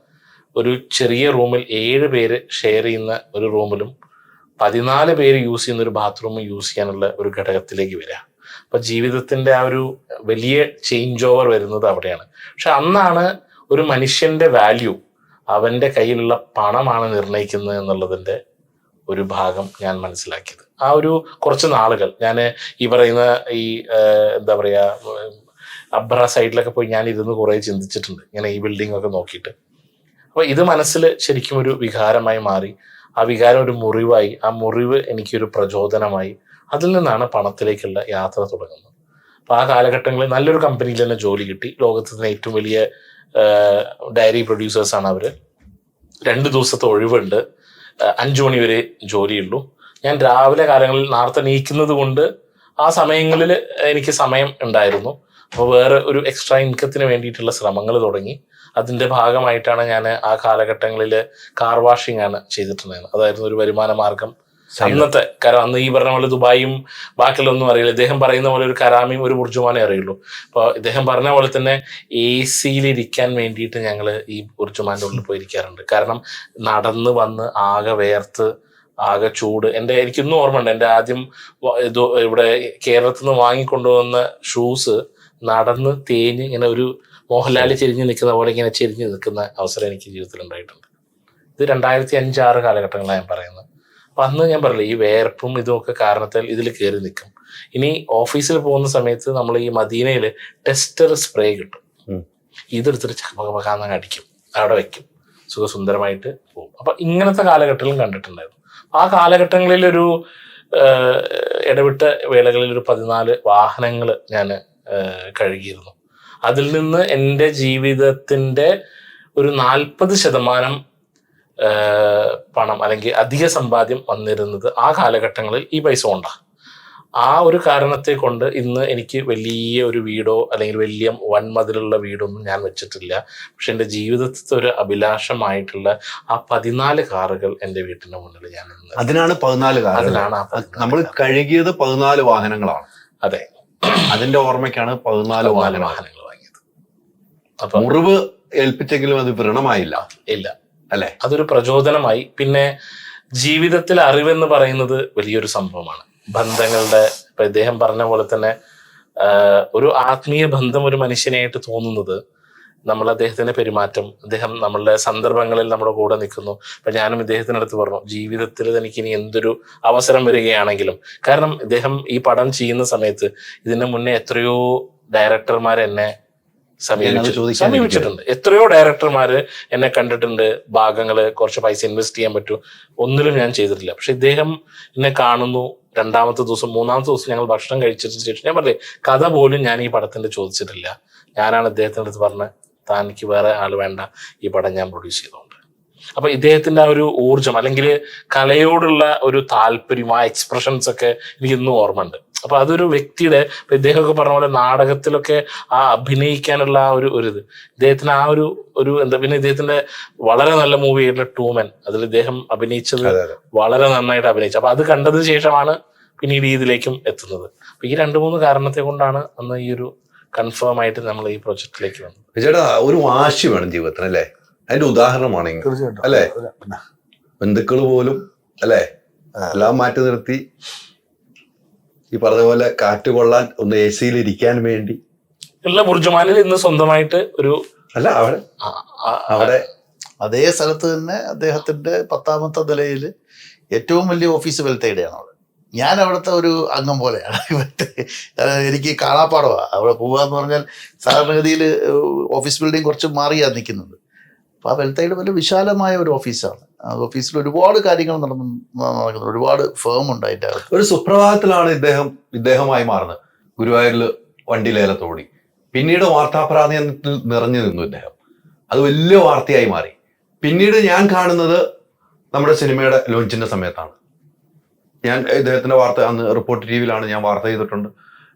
ഒരു ചെറിയ റൂമിൽ 7 പേര് ഷെയർ ചെയ്യുന്ന ഒരു റൂമിലും 14 പേര് യൂസ് ചെയ്യുന്ന ഒരു ബാത്റൂമും യൂസ് ചെയ്യാനുള്ള ഒരു ഘടകത്തിലേക്ക് വരിക. അപ്പൊ ജീവിതത്തിന്റെ ആ ഒരു വലിയ ചേഞ്ച് ഓവർ വരുന്നത് അവിടെയാണ്. പക്ഷെ അന്നാണ് ഒരു മനുഷ്യന്റെ വാല്യൂ അവന്റെ കയ്യിലുള്ള പണമാണ് നിർണ്ണയിക്കുന്നത് എന്നുള്ളതിന്റെ ഒരു ഭാഗം ഞാൻ മനസ്സിലാക്കിയത്. ആ ഒരു കുറച്ച് നാളുകൾ ഞാൻ ഈ പറയുന്ന എന്താ പറയാ അബ്ര സൈഡിലൊക്കെ പോയി ഞാൻ ഇരുന്ന് കുറേ ചിന്തിച്ചിട്ടുണ്ട്, ഇങ്ങനെ ഈ ബിൽഡിംഗ് ഒക്കെ നോക്കിയിട്ട്. അപ്പൊ ഇത് മനസ്സിൽ ശരിക്കും ഒരു വികാരമായി മാറി. ആ വികാരം ഒരു മുറിവായി, ആ മുറിവ് എനിക്കൊരു പ്രചോദനമായി. അതിൽ നിന്നാണ് പണത്തിലേക്കുള്ള യാത്ര തുടങ്ങുന്നത്. അപ്പൊ ആ കാലഘട്ടങ്ങളിൽ നല്ലൊരു കമ്പനിയിൽ തന്നെ ജോലി കിട്ടി. ലോകത്തിലെ ഏറ്റവും വലിയ ഡയറി പ്രൊഡ്യൂസേഴ്സാണ് അവര്. 2 ദിവസത്തെ ഒഴിവുണ്ട്, 5 മണി വരെ ജോലിയുള്ളൂ. ഞാൻ രാവിലെ കാലങ്ങളിൽ നേരത്തെ നീക്കുന്നത് കൊണ്ട് ആ സമയങ്ങളിൽ എനിക്ക് സമയം ഉണ്ടായിരുന്നു. അപ്പോൾ വേറെ ഒരു എക്സ്ട്രാ ഇൻകത്തിന് വേണ്ടിയിട്ടുള്ള ശ്രമങ്ങൾ തുടങ്ങി. അതിന്റെ ഭാഗമായിട്ടാണ് ഞാൻ ആ കാലഘട്ടങ്ങളിൽ കാർ വാഷിംഗ് ആണ് ചെയ്തിട്ടുണ്ടായിരുന്നത്. അതായിരുന്നു ഒരു വരുമാന മാർഗം അന്നത്തെ. കാരണം അന്ന് ഈ പറഞ്ഞ പോലെ ദുബായും ബാക്കിയുള്ളൊന്നും അറിയില്ല. ഇദ്ദേഹം പറയുന്ന പോലെ ഒരു കരാമയും ഒരു ബുർജുമാനെ അറിയുള്ളൂ. അപ്പോൾ ഇദ്ദേഹം പറഞ്ഞ പോലെ തന്നെ AC-ലിരിക്കാൻ വേണ്ടിയിട്ട് ഞങ്ങൾ ഈ ബുർജുമാൻ്റെ ഉള്ളിൽ പോയിരിക്കാറുണ്ട്. കാരണം നടന്ന് വന്ന് ആകെ വേർത്ത് ആകെ ചൂട്. എനിക്കിന്നും ഓർമ്മയുണ്ട്, എൻ്റെ ആദ്യം ഇത് ഇവിടെ കേരളത്തിൽ നിന്ന് വാങ്ങിക്കൊണ്ടുവന്ന ഷൂസ് നടന്ന് തേഞ്ഞ് ഇങ്ങനെ ഒരു മോഹൻലാൽ ചെരിഞ്ഞ് നിൽക്കുന്ന പോലെ ഇങ്ങനെ ചെരിഞ്ഞ് നിൽക്കുന്ന അവസരം എനിക്ക് ജീവിതത്തിൽ ഉണ്ടായിട്ടുണ്ട്. ഇത് 2005-6 കാലഘട്ടങ്ങളാണ് ഞാൻ പറയുന്നത്. അപ്പം അന്ന് ഞാൻ പറയില്ല, ഈ വേർപ്പും ഇതുമൊക്കെ കാരണത്താൽ ഇതിൽ കയറി നിൽക്കും. ഇനി ഓഫീസിൽ പോകുന്ന സമയത്ത് നമ്മൾ ഈ മദീനയിൽ ടെസ്റ്റർ സ്പ്രേ കിട്ടും. ഇതെടുത്തിട്ട് ചക്കപകാന്ന് അടിക്കും, അവിടെ വെക്കും, സുഖസുന്ദരമായിട്ട് പോകും. അപ്പം ഇങ്ങനത്തെ കാലഘട്ടങ്ങളും കണ്ടിട്ടുണ്ടായിരുന്നു. ആ കാലഘട്ടങ്ങളിലൊരു ഇടവിട്ട വേളകളിൽ ഒരു 14 വാഹനങ്ങൾ ഞാൻ കഴുകിയിരുന്നു. അതിൽ നിന്ന് എൻ്റെ ജീവിതത്തിൻ്റെ ഒരു 40% പണം അല്ലെങ്കിൽ അധിക സമ്പാദ്യം വന്നിരുന്നത് ആ കാലഘട്ടങ്ങളിൽ ഈ പൈസ കൊണ്ടാണ്. ആ ഒരു കാരണത്തെ കൊണ്ട് ഇന്ന് എനിക്ക് വലിയ ഒരു വീടോ അല്ലെങ്കിൽ വലിയ വൻമതിലുള്ള വീടൊന്നും ഞാൻ വെച്ചിട്ടില്ല. പക്ഷെ എൻ്റെ ജീവിതത്തിലെ ഒരു അഭിലാഷമായിട്ടുള്ള ആ 14 കാറുകൾ എൻ്റെ വീട്ടിന്റെ മുന്നിൽ ഞാൻ അതിനാണ് 14 കാറുകൾ. നമ്മൾ കഴുകിയത് 14 വാഹനങ്ങളാണ്. അതെ, അതിന്റെ ഓർമ്മയ്ക്കാണ് 14 വാഹനങ്ങൾ വാങ്ങിയത്. അപ്പൊ മുറിവ് ഏൽപ്പിച്ചെങ്കിലും അത് വ്രണമായില്ല. ഇല്ല അല്ലെ? അതൊരു പ്രചോദനമായി. പിന്നെ ജീവിതത്തിൽ അറിവെന്ന് പറയുന്നത് വലിയൊരു സംഭവമാണ്. ബന്ധങ്ങളുടെ, ഇപ്പൊ ഇദ്ദേഹം പറഞ്ഞ പോലെ തന്നെ ഒരു ആത്മീയ ബന്ധം ഒരു മനുഷ്യനായിട്ട് തോന്നുന്നത് നമ്മൾ അദ്ദേഹത്തിന്റെ പെരുമാറ്റം, അദ്ദേഹം നമ്മളുടെ സന്ദർഭങ്ങളിൽ നമ്മുടെ കൂടെ നിൽക്കുന്നു. അപ്പൊ ഞാനും ഇദ്ദേഹത്തിൻ്റെ അടുത്ത് പറഞ്ഞു, ജീവിതത്തിൽ എനിക്ക് ഇനി എന്തൊരു അവസരം വരികയാണെങ്കിലും, കാരണം ഇദ്ദേഹം ഈ പടം ചെയ്യുന്ന സമയത്ത് ഇതിന്റെ മുന്നേ എത്രയോ ഡയറക്ടർമാർ എന്നെ സമീപിച്ചിട്ടുണ്ട്. എത്രയോ ഡയറക്ടർമാര് എന്നെ കണ്ടിട്ടുണ്ട്, ഭാഗങ്ങള് കുറച്ച് പൈസ ഇൻവെസ്റ്റ് ചെയ്യാൻ പറ്റൂ, ഒന്നിലും ഞാൻ ചെയ്തിട്ടില്ല. പക്ഷെ ഇദ്ദേഹം എന്നെ കാണുന്നു. 2-ാമത്തെ ദിവസം 3-ാമത്തെ ദിവസം ഞങ്ങൾ ഭക്ഷണം കഴിച്ചതിന് ശേഷം ഞാൻ പറഞ്ഞേ, കഥ പോലും ഞാൻ ഈ പടത്തിന്റെ ചോദിച്ചിട്ടില്ല. ഞാനാണ് ഇദ്ദേഹത്തിൻ്റെ അടുത്ത് പറഞ്ഞത്, താനിക്ക് വേറെ ആള് വേണ്ട, ഈ പടം ഞാൻ പ്രൊഡ്യൂസ് ചെയ്തോണ്ട്. അപ്പൊ ഇദ്ദേഹത്തിന്റെ ആ ഒരു ഊർജം അല്ലെങ്കിൽ കലയോടുള്ള ഒരു താല്പര്യം, ആ എക്സ്പ്രഷൻസ് ഒക്കെ എനിക്ക് ഇന്നും ഓർമ്മയുണ്ട്. അപ്പൊ അതൊരു വ്യക്തിയുടെ, ഇപ്പൊ ഇദ്ദേഹമൊക്കെ പറഞ്ഞ പോലെ നാടകത്തിലൊക്കെ ആ അഭിനയിക്കാനുള്ള ആ ഒരു ഇത് ഇദ്ദേഹത്തിന് ആ ഒരു എന്താ. പിന്നെ ഇദ്ദേഹത്തിന്റെ വളരെ നല്ല മൂവിയായിട്ടുള്ള ടൂമൻ, അതിൽ ഇദ്ദേഹം അഭിനയിച്ചത് വളരെ നന്നായിട്ട് അഭിനയിച്ചു. അപ്പൊ അത് കണ്ടതിന് ശേഷമാണ് പിന്നീട് ഇതിലേക്കും എത്തുന്നത്. അപ്പൊ ഈ 2-3 കാരണത്തെ കൊണ്ടാണ് അന്ന് ഈ ഒരു കൺഫേം ആയിട്ട് നമ്മൾ ഈ പ്രൊജക്റ്റിലേക്ക് വന്നത്. ചേട്ടാ, ഒരു വാശി വേണം ജീവിതത്തിന്, അല്ലേ? അതിന്റെ ഉദാഹരണമാണ് അല്ലേ? ബന്ധുക്കൾ പോലും അല്ലേ എല്ലാം മാറ്റി നിർത്തി ഈ പറഞ്ഞ പോലെ കാറ്റ് കൊള്ളാൻ ഒന്ന് AC-യിൽ ഇരിക്കാൻ വേണ്ടി ഉള്ള ബുർജുമാനിൽ ഇന്ന് സ്വന്തമായിട്ട് ഒരു അല്ല അവിടെ അതേ സ്ഥലത്ത് തന്നെ അദ്ദേഹത്തിന്റെ 10-ാമത്തെ നിലയിൽ ഏറ്റവും വലിയ ഓഫീസ് വെൽത്തയുടെയാണ് അവിടെ. ഞാൻ അവിടുത്തെ ഒരു അംഗം പോലെയാണ്. എനിക്ക് കാണാപ്പാടമാണ് അവിടെ പോവാന്ന് പറഞ്ഞാൽ. സാധാരണഗതിയിൽ ഓഫീസ് ബിൽഡിംഗ് കുറച്ച് മാറിയാണ് നിൽക്കുന്നത്. അപ്പോൾ ആ വെൽത്തയുടെ വലിയ വിശാലമായ ഒരു ഓഫീസാണ്. ആ ഓഫീസിൽ ഒരുപാട് കാര്യങ്ങൾ നടക്കുന്നു, ഒരുപാട് ഫേം ഉണ്ട് അതിൻ്റെ അകത്ത്. ഒരു സുപ്രഭാതത്തിലാണ് ഇദ്ദേഹമായി മാറുന്നത്. ഗുരുവായൂരിൽ വണ്ടി ലേലത്തോടി, പിന്നീട് വാർത്താപ്രാധാന്യത്തിൽ നിറഞ്ഞു നിന്നു ഇദ്ദേഹം. അത് വലിയ വാർത്തയായി മാറി. പിന്നീട് ഞാൻ കാണുന്നത് നമ്മുടെ സിനിമയുടെ ലോഞ്ചിന്റെ സമയത്താണ്. ഞാൻ ഇദ്ദേഹത്തിന്റെ വാർത്ത അന്ന് റിപ്പോർട്ട് TV-യിലാണ് ഞാൻ വാർത്ത ചെയ്തിട്ടുണ്ട്.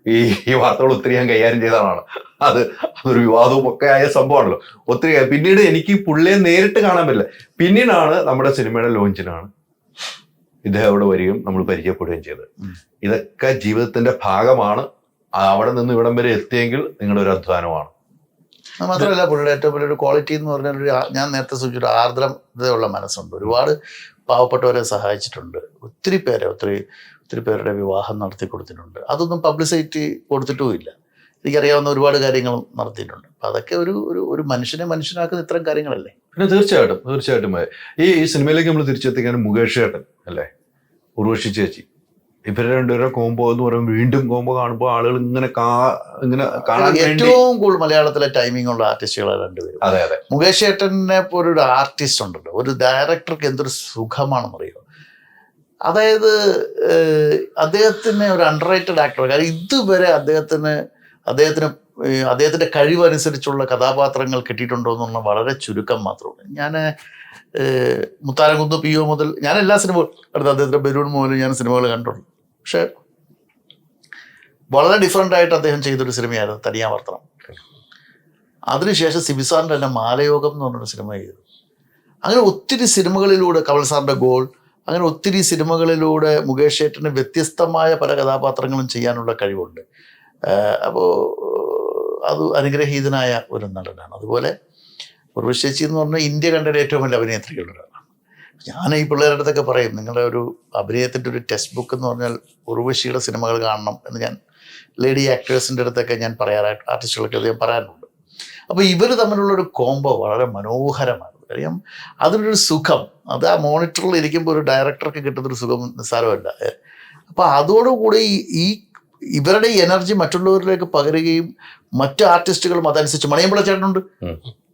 ഈ വാർത്തകൾ ഒത്തിരി ഞാൻ കൈകാര്യം ചെയ്തതാണ്. അതൊരു വിവാദവും ഒക്കെ ആയ സംഭവമാണല്ലോ. ഒത്തിരി പിന്നീട് എനിക്ക് പുള്ളിയെ നേരിട്ട് കാണാൻ പറ്റില്ല. പിന്നീടാണ് നമ്മുടെ സിനിമയുടെ ലോഞ്ചിനാണ് ഇദ്ദേഹം അവിടെ വരികയും നമ്മൾ പരിചയപ്പെടുകയും ചെയ്തത്. ഇതൊക്കെ ജീവിതത്തിന്റെ ഭാഗമാണ്. അവിടെ നിന്ന് ഇവിടം വരെ എത്തിയെങ്കിൽ നിങ്ങളുടെ ഒരു അധ്വാനമാണ്. മാത്രമല്ല, പുള്ളിയുടെ ഏറ്റവും വലിയൊരു ക്വാളിറ്റി എന്ന് പറഞ്ഞാൽ ഞാൻ നേരത്തെ സൂചിപ്പിച്ച ആർദ്രതയുള്ള മനസ്സുണ്ട്. ഒരുപാട് പാവപ്പെട്ടവരെ സഹായിച്ചിട്ടുണ്ട്. ഒത്തിരി പേരുടെ വിവാഹം നടത്തി കൊടുത്തിട്ടുണ്ട്. അതൊന്നും പബ്ലിസിറ്റി കൊടുത്തിട്ടുമില്ല. എനിക്കറിയാവുന്ന ഒരുപാട് കാര്യങ്ങൾ നടത്തിയിട്ടുണ്ട്. അപ്പം അതൊക്കെ ഒരു മനുഷ്യനെ മനുഷ്യനാക്കുന്ന ഇത്തരം കാര്യങ്ങളല്ലേ. പിന്നെ തീർച്ചയായിട്ടും ഈ സിനിമയിലേക്ക് നമ്മൾ തിരിച്ചെത്തിക്കാൻ മുകേഷ് ചേട്ടൻ അല്ലേ, ഉർവശി ചേച്ചി, ഇവരുടെ 2 കോംബോ എന്ന് പറയുമ്പോൾ വീണ്ടും കോംബോ കാണുമ്പോൾ ആളുകൾ ഇങ്ങനെ കാണാൻ ഏറ്റവും കൂടുതൽ മലയാളത്തിലെ ടൈമിംഗ് ഉള്ള ആർട്ടിസ്റ്റുകളാണ് 2 പേരും. അതെ. മുകേഷ് ചേട്ടനെ പോലൊരു ആർട്ടിസ്റ്റ് ഉണ്ടല്ലോ, ഒരു ഡയറക്ടർക്ക് എന്തൊരു സുഖമാണെന്നറിയോ. അതായത് അദ്ദേഹത്തിന് ഒരു അണ്ടർ റേറ്റഡ് ആക്ടർ. കാര്യം ഇതുവരെ അദ്ദേഹത്തിന് അദ്ദേഹത്തിൻ്റെ കഴിവനുസരിച്ചുള്ള കഥാപാത്രങ്ങൾ കിട്ടിയിട്ടുണ്ടോ എന്നുള്ള വളരെ ചുരുക്കം മാത്രമാണ്. ഞാൻ മുത്താരംകുന്ന് PO മുതൽ ഞാൻ എല്ലാ സിനിമകളും അടുത്ത അദ്ദേഹത്തിൻ്റെ ബലൂൺ മുതൽ ഞാൻ സിനിമകൾ കണ്ടിട്ടുണ്ട്. പക്ഷെ വളരെ ഡിഫറെൻ്റ് ആയിട്ട് അദ്ദേഹം ചെയ്തൊരു സിനിമയായിരുന്നു തനിയാവർത്തനം. അതിനുശേഷം സിബിസാറിൻ്റെ തന്നെ മാലയോഗം എന്ന് പറഞ്ഞൊരു സിനിമ ചെയ്തു. അങ്ങനെ ഒത്തിരി സിനിമകളിലൂടെ കമൽ സാറിൻ്റെ ഗോൾ, അങ്ങനെ ഒത്തിരി സിനിമകളിലൂടെ മുകേഷ് ഏട്ടന് വ്യത്യസ്തമായ പല കഥാപാത്രങ്ങളും ചെയ്യാനുള്ള കഴിവുണ്ട്. അപ്പോൾ അത് അനുഗ്രഹീതനായ ഒരു നടനാണ്. അതുപോലെ ഉർവശി എന്ന് പറഞ്ഞാൽ ഇന്ത്യ കണ്ട ഏറ്റവും വലിയ അഭിനേത്രികളുള്ളൊരാളാണ്. ഞാൻ ഈ പിള്ളേരുടെ അടുത്തൊക്കെ പറയും, നിങ്ങളുടെ ഒരു അഭിനയത്തിൻ്റെ ഒരു ടെക്സ്റ്റ് ബുക്ക് എന്ന് പറഞ്ഞാൽ ഉർവശിയുടെ സിനിമകൾ കാണണം എന്ന് ഞാൻ ലേഡി ആക്ടേഴ്സിൻ്റെ അടുത്തൊക്കെ ഞാൻ പറയാറായിട്ട് ആർട്ടിസ്റ്റുകൾക്ക് അധികം പറയാറുണ്ട്. അപ്പോൾ ഇവർ തമ്മിലുള്ളൊരു കോംബോ വളരെ മനോഹരമാണ്. കാര്യം അതിനൊരു സുഖം, അത് ആ മോണിറ്ററിൽ ഇരിക്കുമ്പോൾ ഒരു ഡയറക്ടർക്ക് കിട്ടുന്നൊരു സുഖം നിസ്സാരമല്ല. അപ്പോൾ അതോടുകൂടി ഈ ഇവരുടെ എനർജി മറ്റുള്ളവരിലേക്ക് പകരുകയും മറ്റു ആർട്ടിസ്റ്റുകളും അതനുസരിച്ച് മണിയമ്പിള്ള ചേട്ടനുണ്ട്.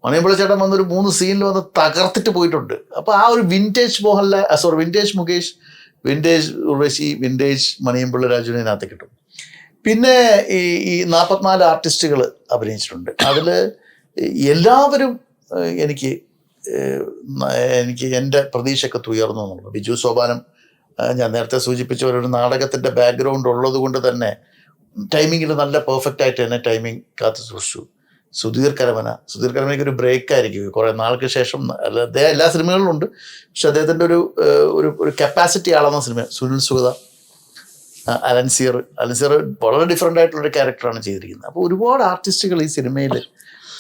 മണിയമ്പിള്ള ചേട്ടൻ വന്നൊരു 3 സീനിൽ വന്ന് തകർത്തിട്ട് പോയിട്ടുണ്ട്. അപ്പോൾ ആ ഒരു vintage vintage Mukesh, vintage Urvashi, vintage Maniyanpilla രാജുവിനകത്ത് കിട്ടും. പിന്നെ ഈ 44 ആർട്ടിസ്റ്റുകൾ അഭിനയിച്ചിട്ടുണ്ട്. അതിൽ എല്ലാവരും എനിക്ക് എൻ്റെ പ്രതീക്ഷയൊക്കെ ഉയർന്നു എന്നുള്ളത്. ബിജു സോപാനം ഞാൻ നേരത്തെ സൂചിപ്പിച്ച ഒരു നാടകത്തിൻ്റെ ബാക്ക്ഗ്രൗണ്ട് ഉള്ളത് കൊണ്ട് തന്നെ ടൈമിങ്ങിൽ നല്ല പെർഫെക്റ്റ് ആയിട്ട് തന്നെ ടൈമിങ് കാത്തു സൂക്ഷിച്ചു. സുധീർ കരമനയ്ക്ക് ഒരു ബ്രേക്ക് ആയിരിക്കും കുറേ നാൾക്ക് ശേഷം. അദ്ദേഹം എല്ലാ സിനിമകളിലും ഉണ്ട്, പക്ഷെ അദ്ദേഹത്തിൻ്റെ ഒരു കപ്പാസിറ്റി ആളെന്ന സിനിമ. സുനിൽ സുഗത, അലൻസിയർ വളരെ ഡിഫറെൻ്റ് ആയിട്ടുള്ളൊരു ക്യാരക്ടറാണ് ചെയ്തിരിക്കുന്നത്. അപ്പോൾ ഒരുപാട് ആർട്ടിസ്റ്റുകൾ ഈ സിനിമയിൽ